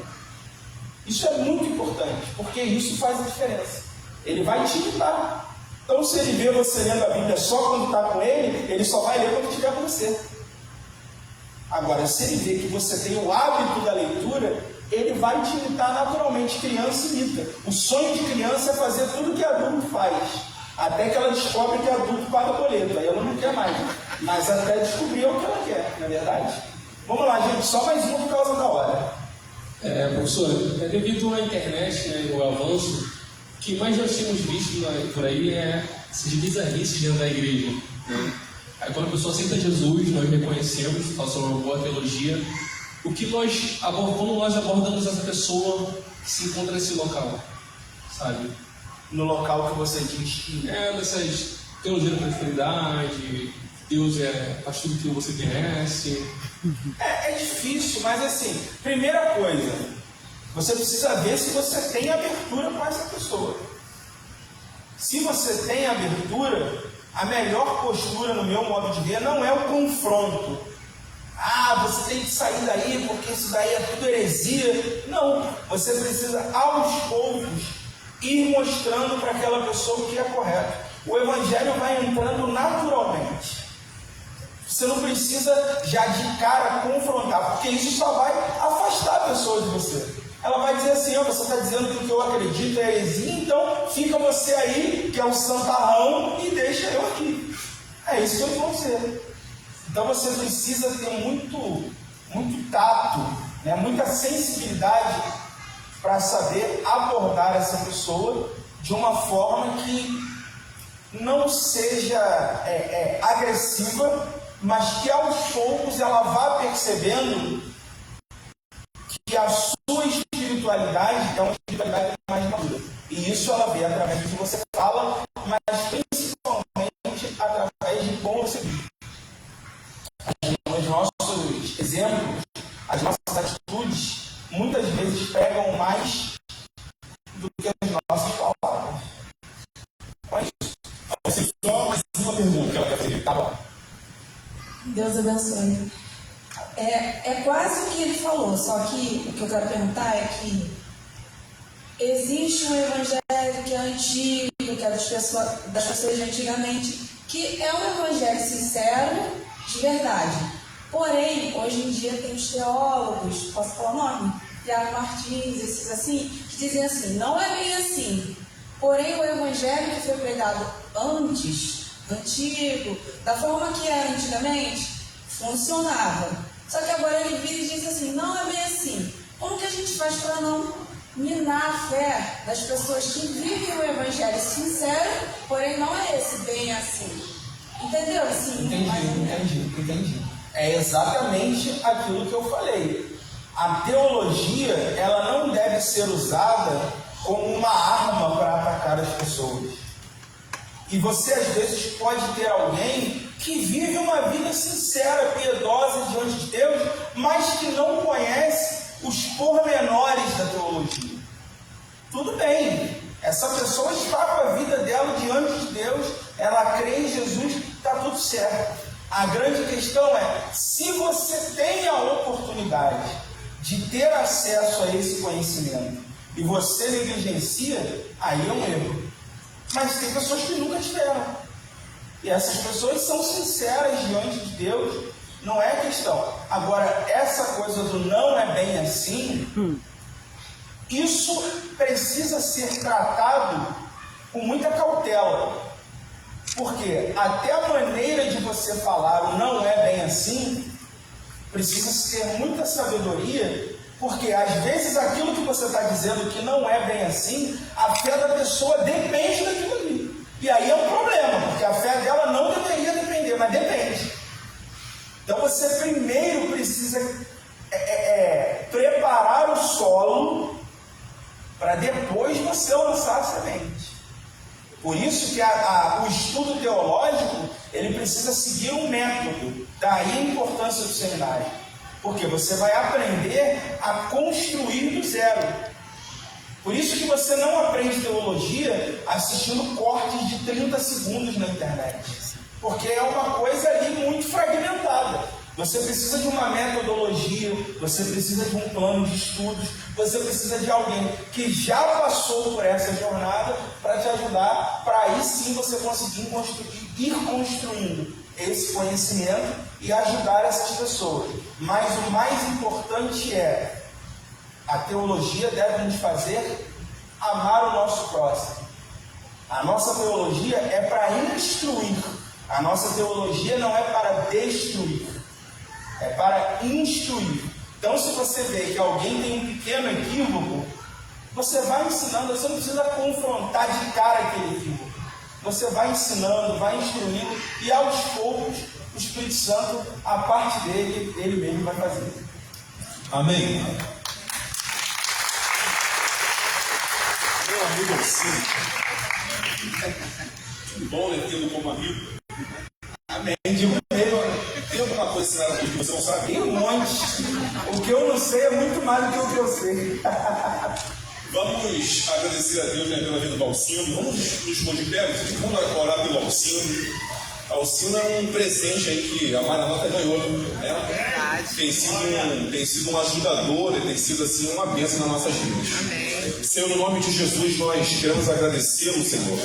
S10: Isso é muito importante, porque isso faz a diferença. Ele vai te imitar. Então, se ele vê você lendo a Bíblia só quando está com ele só vai ler quando estiver com você. Agora, se ele vê que você tem o hábito da leitura, ele vai te imitar naturalmente. Criança imita. O sonho de criança é fazer tudo que adulto faz, até que ela descobre que adulto paga boleto. Aí ela não quer mais, mas até descobrir o que ela quer, não é verdade? Vamos lá, gente, só mais uma por causa da hora.
S13: Professor, devido à internet, né, o avanço, o que mais nós temos visto por aí é esses bizarrices dentro da igreja, né? Aí quando a pessoa aceita Jesus, nós reconhecemos, passou uma boa teologia. O que quando nós abordamos essa pessoa que se encontra nesse local, sabe?
S10: No local que você diz que...
S13: nessas teologia da prosperidade, Deus faz tudo que você merece.
S10: É difícil, mas assim, primeira coisa, você precisa ver se você tem abertura com essa pessoa. Se você tem abertura, a melhor postura, no meu modo de ver, não é o confronto. Você tem que sair daí porque isso daí é tudo heresia. Não, você precisa aos poucos ir mostrando para aquela pessoa o que é correto. O evangelho vai entrando naturalmente. Você não precisa já de cara confrontar, porque isso só vai afastar a pessoa de você. Ela vai dizer assim, você está dizendo que o que eu acredito é heresia, então fica você aí, que é um santarrão, e deixa eu aqui. É isso que eles vão ser. Então você precisa ter muito tato, né, muita sensibilidade para saber abordar essa pessoa de uma forma que não seja agressiva, mas que aos poucos ela vá percebendo que a sua espiritualidade é uma espiritualidade mais madura. E isso ela vê através do que você fala, mas principalmente através de como você vive. Os nossos exemplos, as nossas atitudes, muitas vezes pegam mais do que as nossas palavras. Mas só mais uma pergunta que ela quer fazer, tá bom?
S12: Deus abençoe. É quase o que ele falou, só que o que eu quero perguntar é que existe um evangelho que é antigo, que é das pessoas de antigamente, que é um evangelho sincero, de verdade. Porém, hoje em dia tem os teólogos, posso falar o nome? Tiago Martins, esses assim, que dizem assim, não é bem assim. Porém, o evangelho que foi pregado antes, antigo, da forma que era antigamente, funcionava. Só que agora ele vira e diz assim, não é bem assim. Como que a gente faz para não minar a fé das pessoas que vivem o evangelho sincero, porém não é esse bem assim? Entendeu? Sim,
S10: Entendi. É exatamente aquilo que eu falei. A teologia, ela não deve ser usada como uma arma para atacar as pessoas. E você às vezes pode ter alguém que vive uma vida sincera, piedosa diante de Deus, mas que não conhece os pormenores da teologia. A grande questão é, se você tem a oportunidade de ter acesso a esse conhecimento e você negligencia, aí é um erro. Mas tem pessoas que nunca tiveram. E essas pessoas são sinceras diante de Deus, não é questão. Agora, essa coisa do não é bem assim, isso precisa ser tratado com muita cautela. Porque até a maneira de você falar o não é bem assim, precisa ter muita sabedoria, porque às vezes aquilo que você está dizendo que não é bem assim, a fé da pessoa depende daquilo ali. E aí é um problema, porque a fé dela não deveria depender, mas depende. Então você primeiro precisa preparar o solo para depois você lançar a semente. Por isso que o estudo teológico, ele precisa seguir um método. Daí a importância do seminário. Porque você vai aprender a construir do zero. Por isso que você não aprende teologia assistindo cortes de 30 segundos na internet. Porque é uma coisa ali muito fragmentada. Você precisa de uma metodologia, você precisa de um plano de estudos, você precisa de alguém que já passou por essa jornada para te ajudar, para aí sim você conseguir ir construindo esse conhecimento e ajudar essas pessoas. Mas o mais importante é, a teologia deve nos fazer amar o nosso próximo. A nossa teologia é para instruir, a nossa teologia não é para destruir. É para instruir. Então, se você vê que alguém tem um pequeno equívoco, você vai ensinando, você não precisa confrontar de cara aquele equívoco. Você vai ensinando, vai instruindo, e aos poucos, o Espírito Santo, a parte dele, ele mesmo vai fazer.
S4: Amém. Meu amigo Alcino, que bom tê-lo como amigo.
S10: Amém. Digo mesmo.
S4: Tem alguma coisa ensinada que você não sabe?
S10: Tem um monte. O que eu não sei é muito mais do que o que eu sei.
S4: Vamos agradecer a Deus, né, pela vida do Alcino. Vamos nos pôr de pé, vamos orar pelo Alcino. Alcino é um presente aí que a Maranata ganhou, né? Tem sido um ajudador, tem sido assim uma bênção nas nossas vidas. Senhor, no nome de Jesus, nós queremos agradecê-lo, Senhor,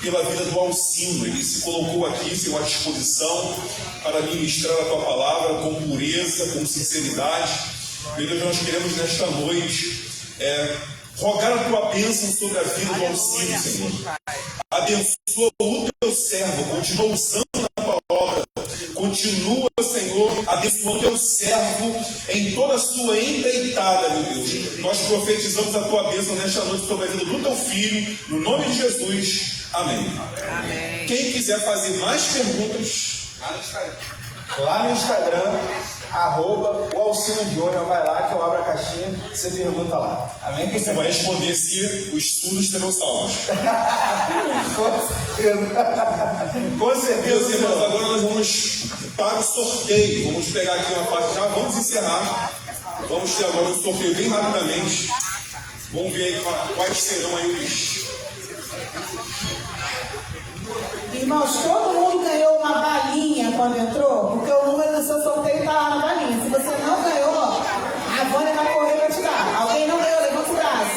S4: pela vida do Alcino. Ele se colocou aqui, Senhor, à disposição para ministrar a Tua palavra com pureza, com sinceridade. Meu Deus, nós queremos nesta noite rogar a Tua bênção sobre a vida do Alcino, Senhor. Abençoa o Teu servo, continua usando a Tua obra, continua, Senhor, abençoando o Teu servo em toda a sua empreitada, meu Deus. Nós profetizamos a Tua bênção nesta noite sobre a vida do Teu Filho, no nome de Jesus. Amém.
S3: Amém.
S4: Quem quiser fazer mais perguntas,
S10: lá no Instagram, @o Alcino Júnior, vai lá que eu abro a caixinha, você pergunta lá. Amém?
S4: Você vai responder se os estudos terão salvos.
S10: Com certeza.
S4: Meus irmãos, agora nós vamos para o sorteio. Vamos pegar aqui uma parte já, vamos encerrar. Vamos ter agora um sorteio bem rapidamente. Vamos ver aí quais serão aí os...
S1: Irmãos, todo mundo ganhou uma balinha quando entrou, porque o número do seu sorteio está lá na balinha. Se você não ganhou, a Vânia vai correr para te dar. Alguém não ganhou, levanta o braço.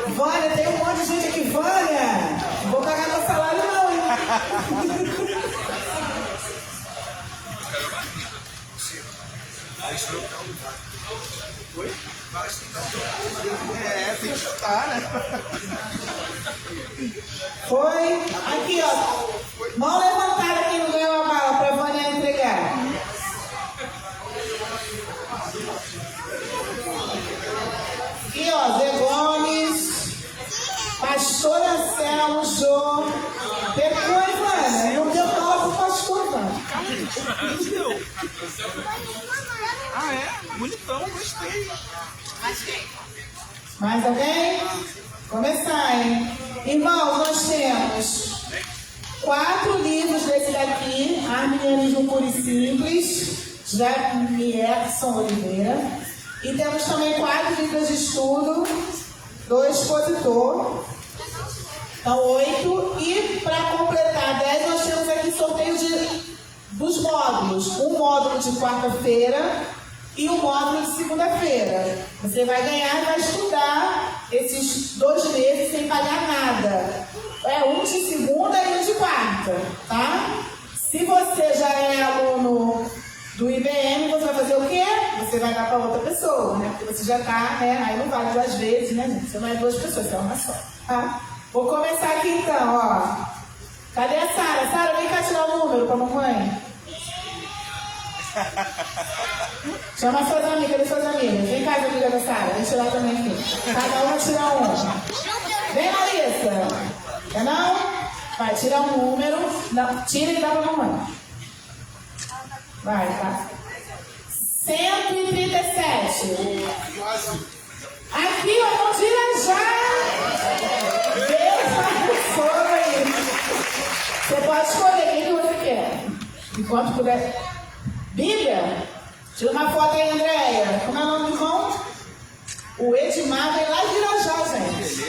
S1: Vânia, tem um monte de gente aqui. Vânia, não vou pagar meu salário não, hein?
S3: Tem que chutar, né?
S1: Foi. Aqui, ó. Mão levantada quem não ganhou a bala para a Vânia entregar. Aqui, ó. Zé Gomes, Pastor Anselmo, Jô. Depois, Vânia, não deu bala pro pastor, Vânia.
S3: Ah, é? Bonitão, gostei.
S1: Mais alguém? Começar, hein? Irmãos, nós temos 4 livros desse daqui, Arminianismo Puro e Simples, Jamierson Oliveira. E temos também 4 livros de estudo do expositor. Então, 8. E para completar 10, nós temos aqui sorteio de dos módulos. Um módulo de quarta-feira e um módulo de segunda-feira. Você vai ganhar e vai estudar esses 2 meses sem pagar nada. É um de segunda e um de quarta, tá? Se você já é aluno do IBM, você vai fazer o quê? Você vai dar para outra pessoa, né? Porque você já está, né? Aí não vale 2 vezes, né, gente? Você não é 2 pessoas, você é uma só, tá? Vou começar aqui então, ó. Cadê a Sara? Sara, vem cá tirar o número para a mamãe. Chama suas amigas, cadê suas amigas? Vem cá, amiga da Sara, vem tirar também aqui. Cada uma tira um. Vem, Larissa. Quer não? Vai, tira um número. Não, tira e dá pra mamãe. Vai, tá. 137. Aqui, ó, não tira já. Deus abençoe. Você pode escolher o que você quer. Enquanto puder. Bíblia? Tira uma foto aí, Andréia. Como é o nome do irmão? O Edmar vem lá de Irajá, gente.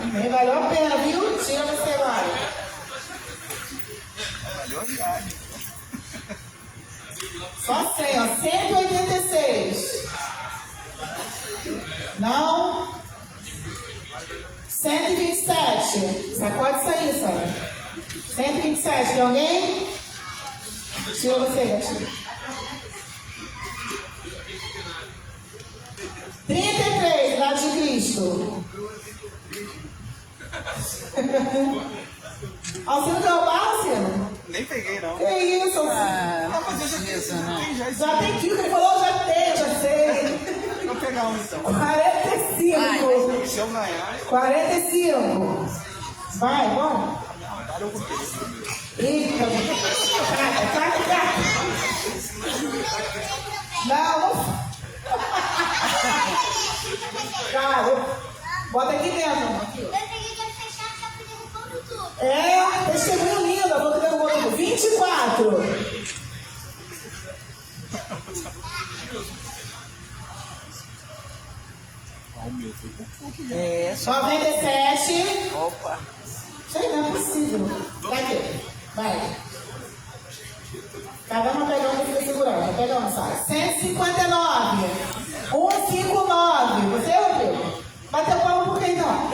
S1: Amém. Valeu a pena, viu? Tira você agora. Só 100, ó. 186. Não. 127. Sacode isso aí, Sara. 127. Tem alguém? Tira você, gatinho. 33, lado de Cristo. Alcino deu o bar, Alcino?
S3: Nem peguei, não.
S1: Que isso, Alcino?
S3: Não, mas eu já tenho.
S1: Já tem que, ele falou, já tem, já sei.
S3: Vou pegar um então.
S1: 45.
S3: Se eu ganhar.
S1: 45. Vai, vamos. Eita, tá. Não. Cara, bota aqui dentro. Aqui. É, testemunho lindo, eu vou te derrubar. 24.
S3: É,
S1: 97.
S3: Opa.
S1: Isso aí não é possível. Tá aqui. Vai. Cada uma pega uma e fica segurando. Pega uma, Sara. 159. 159. Você, Rodrigo? Bateu palma por quem não?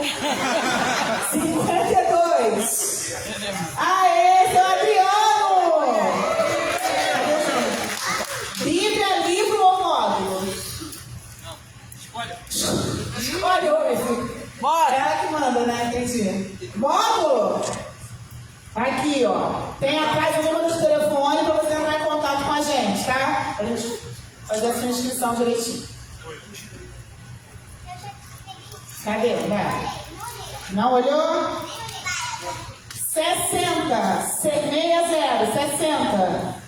S1: 52. Aê, seu Adriano! Bíblia, livro ou módulo? Escolhe hoje. Bora! Ela que manda, né? Entendi. Módulo? Aqui, ó. Tem atrás o número de telefone para você entrar em contato com a gente, tá? Pra gente fazer a sua inscrição direitinho. Cadê? Vai. Não olhou? 60. 60. 60.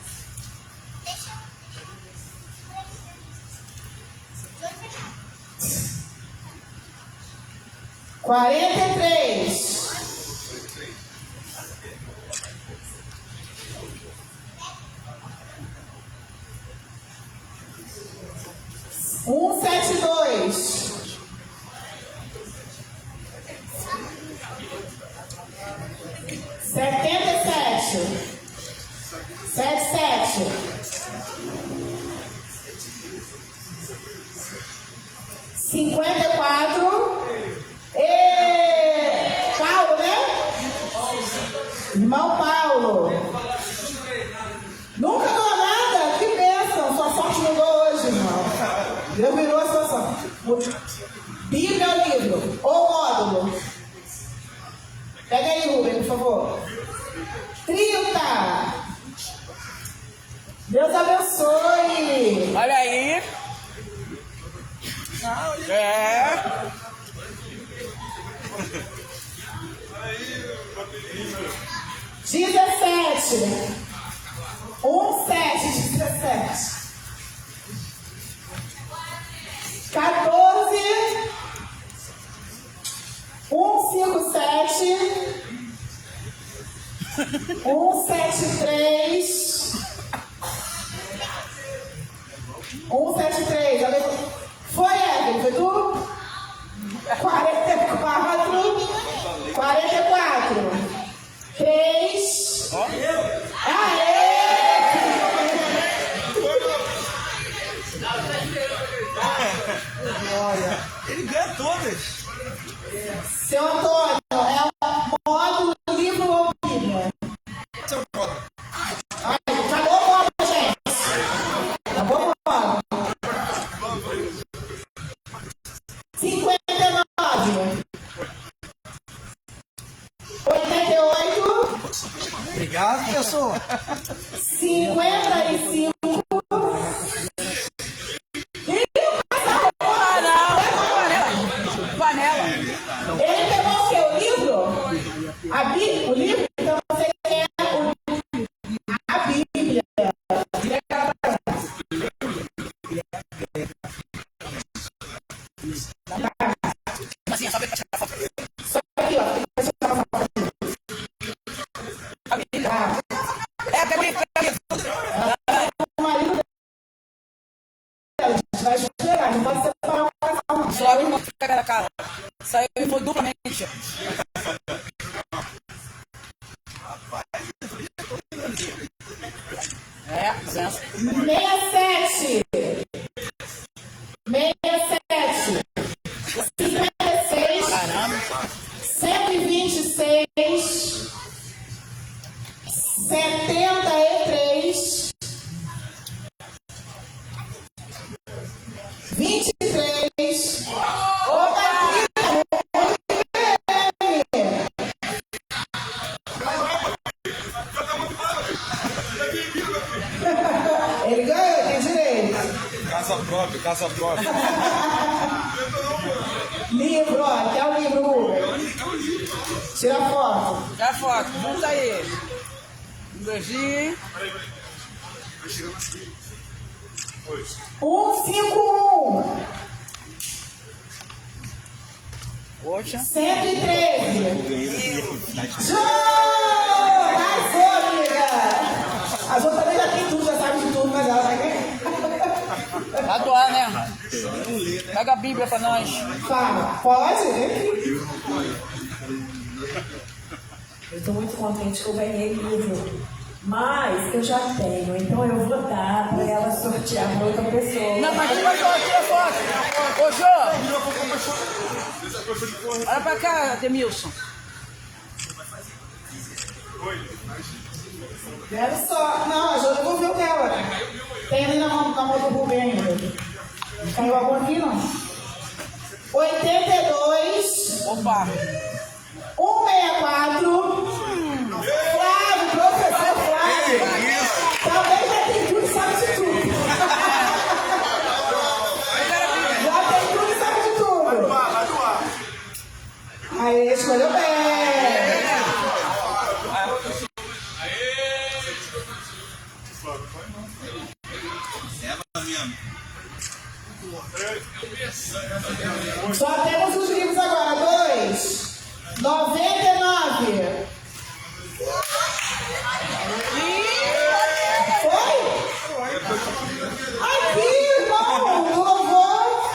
S1: 43. 172. 77. 77. 54. Paulo, né? Irmão Paulo. Nunca ganhou nada? Que bênção. Sua sorte mudou hoje, irmão. Deus virou a sua sorte. Bíblia ou livro? Ou módulo? Pega aí, Rubem, por favor. 30. Deus abençoe.
S3: Olha aí. É.
S1: 17. 17. 14. 157. 173. 173. Foi, Evelyn? Foi tu? 44. 44. 3. 55.
S12: Panela.
S1: Ele pegou o quê? O livro? O livro? Então você quer a Bíblia. Só aqui, ó. Vai esperar, não pode separar o casal.
S12: Só me mostra a cara. Saiu e foi duplamente. É,
S1: 67. 67. 56.
S12: Caramba.
S1: 126. 73. 23. Opa, ele ganhou, tem direito.
S3: Casa própria.
S1: Livro, ó, quer o livro, Hugo? Tira a foto.
S12: Tira a foto, junta aí. Um beijinho.
S1: 151.
S12: Poxa.
S1: 113. Show! Arrasou, amiga! As outras também já tem tudo, já sabe de tudo, mas ela vai ganhar.
S12: Vai doar, né? Pega a Bíblia pra nós.
S1: Fala, pode?
S14: Eu estou muito contente que eu ganhei livro. Mas eu já tenho, então eu vou dar para ela sortear para outra pessoa.
S12: Não, mas tira foto. Ô, Jô. Olha pra cá, Demilson.
S1: Deve só. Não, a Jô devolveu dela. Tem ali na mão do Rubem ainda. Caiu algum aqui, não? 82.
S12: Opa.
S1: 164. Flávio, professor Flávio. Também já tem tudo e sabe de tudo. Já tem tudo e sabe de tudo.
S3: Vai doar.
S1: Aí, escolheu bem. Só temos os livros agora. 2. 99. Foi? Aqui, irmão, louvor.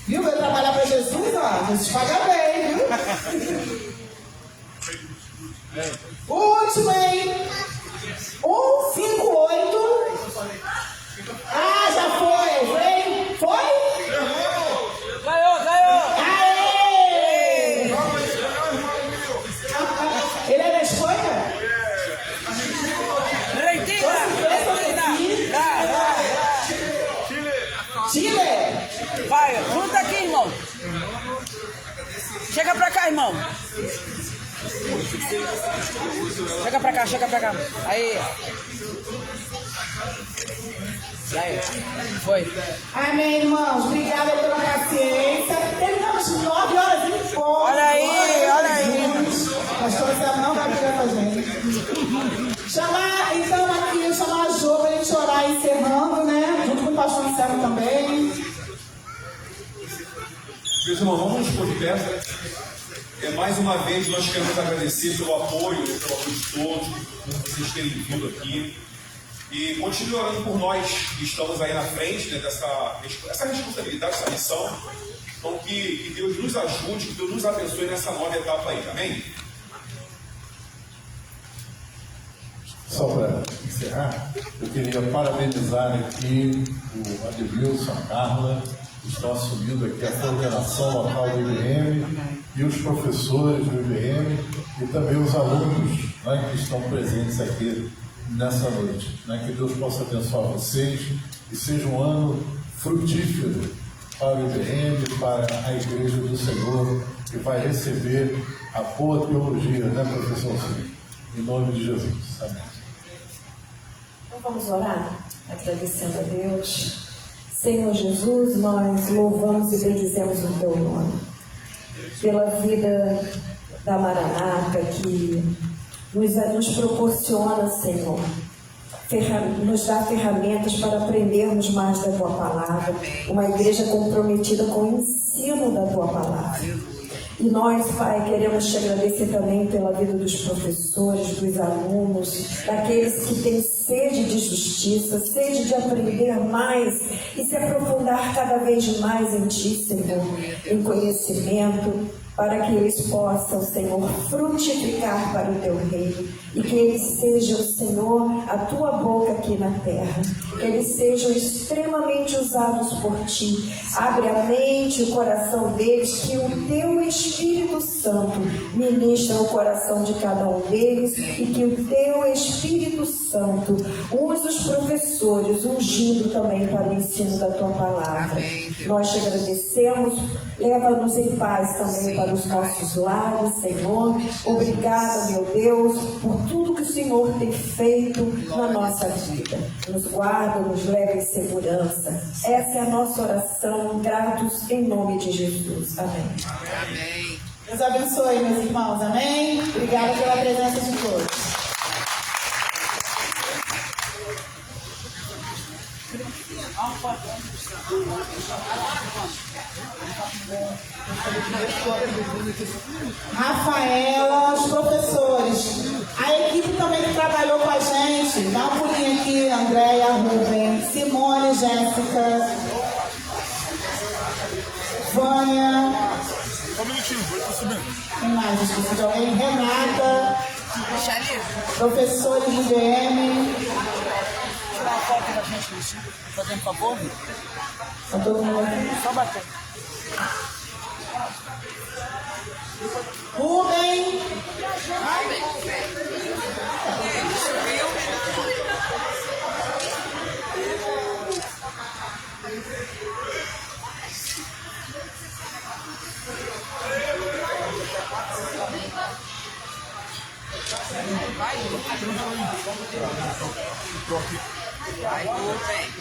S1: Viu? Vai trabalhar para Jesus, ó. Jesus paga bem, viu? O último aí. 158. Ah, já foi. Foi?
S12: Ganhou.
S1: Aê! Ele é da Espanha? Chile!
S12: Vai, junta aqui, irmão. Chega pra cá, irmão. Chega pra cá. Aí. Aí. Foi.
S1: Amém, irmãos. Obrigada pela paciência. Terminamos 9 horas em ponto.
S12: Olha aí.
S1: Pastor Zé não vai brigar com a gente. Chamar a Jô pra gente orar encerrando, né? Junto com o pastor Anselmo também.
S4: Meus irmãos, vamos nos pôr de pé. Mais uma vez nós queremos agradecer pelo apoio de todos, por vocês terem vindo aqui. E continue orando por nós que estamos aí na frente, né, dessa responsabilidade, essa missão. Então que Deus nos ajude, que Deus nos abençoe nessa nova etapa aí, amém?
S9: Só para encerrar, eu queria parabenizar aqui o Ademilson, a Carla, que estão assumindo aqui a coordenação local do IBM, e os professores do IBM, e também os alunos, né, que estão presentes aqui nessa noite. Né, que Deus possa abençoar vocês e seja um ano frutífero para o IBM, para a Igreja do Senhor, que vai receber a boa teologia, né, professor? Em nome de Jesus. Amém.
S14: Então vamos orar, agradecendo a Deus. Senhor Jesus, nós louvamos e bendizemos o Teu nome pela vida da Maranata, que nos proporciona, Senhor, nos dá ferramentas para aprendermos mais da Tua Palavra, uma igreja comprometida com o ensino da Tua Palavra. E nós, Pai, queremos te agradecer também pela vida dos professores, dos alunos, daqueles que têm sede de justiça, sede de aprender mais e se aprofundar cada vez mais em Ti, Senhor, em conhecimento, para que eles possam, Senhor, frutificar para o Teu reino e que eles sejam, Senhor, a Tua boca aqui na terra, que eles sejam extremamente usados por Ti. Abre a mente e o coração deles, que o Teu Espírito Santo ministra o coração de cada um deles e que o Teu Espírito Santo use os professores, ungindo também para o ensino da Tua Palavra. Nós te agradecemos, leva-nos em paz também para os nossos lares, Senhor. Obrigada, meu Deus, por tudo que o Senhor tem feito na nossa vida. Nos guarda, nos leva em segurança. Essa é a nossa oração, gratos em nome de Jesus. Amém.
S1: Amém. Deus abençoe, meus irmãos. Amém. Obrigada pela presença de todos. Rafaela, os professores, a equipe também que trabalhou com a gente, dá um pulinho aqui, Andréia, Rubem, Simone, Jéssica, Vânia, quem mais? Esqueci de alguém? Renata, professores do IBM.
S15: Tirar uma foto da gente, Luciano, fazendo favor?
S1: Tá todo mundo aqui?
S15: Só bater.
S1: Rubem.
S15: Vai, Rubem.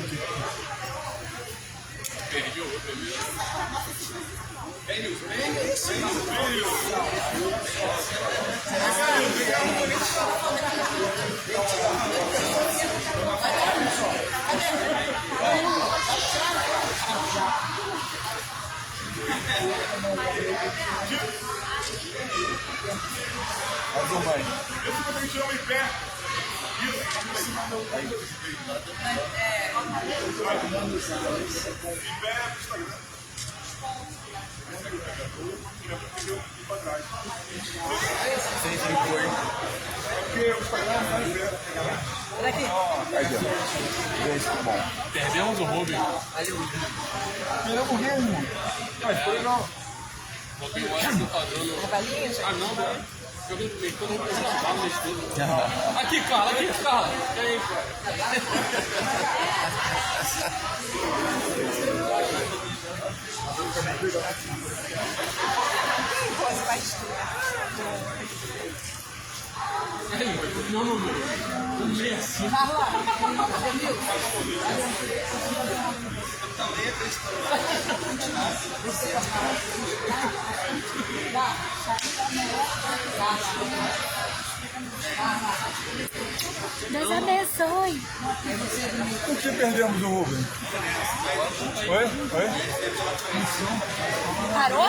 S3: Perdemos o Rubem.
S15: Perdemos o Rubem.
S3: Mas foi legal.
S15: Ah, não, velho.
S3: Aqui, Carla, aqui, Carla. E aí, não, não, não. Messi.
S16: Deus abençoe.
S8: Por que perdemos o Rubem? Oi?
S16: Parou?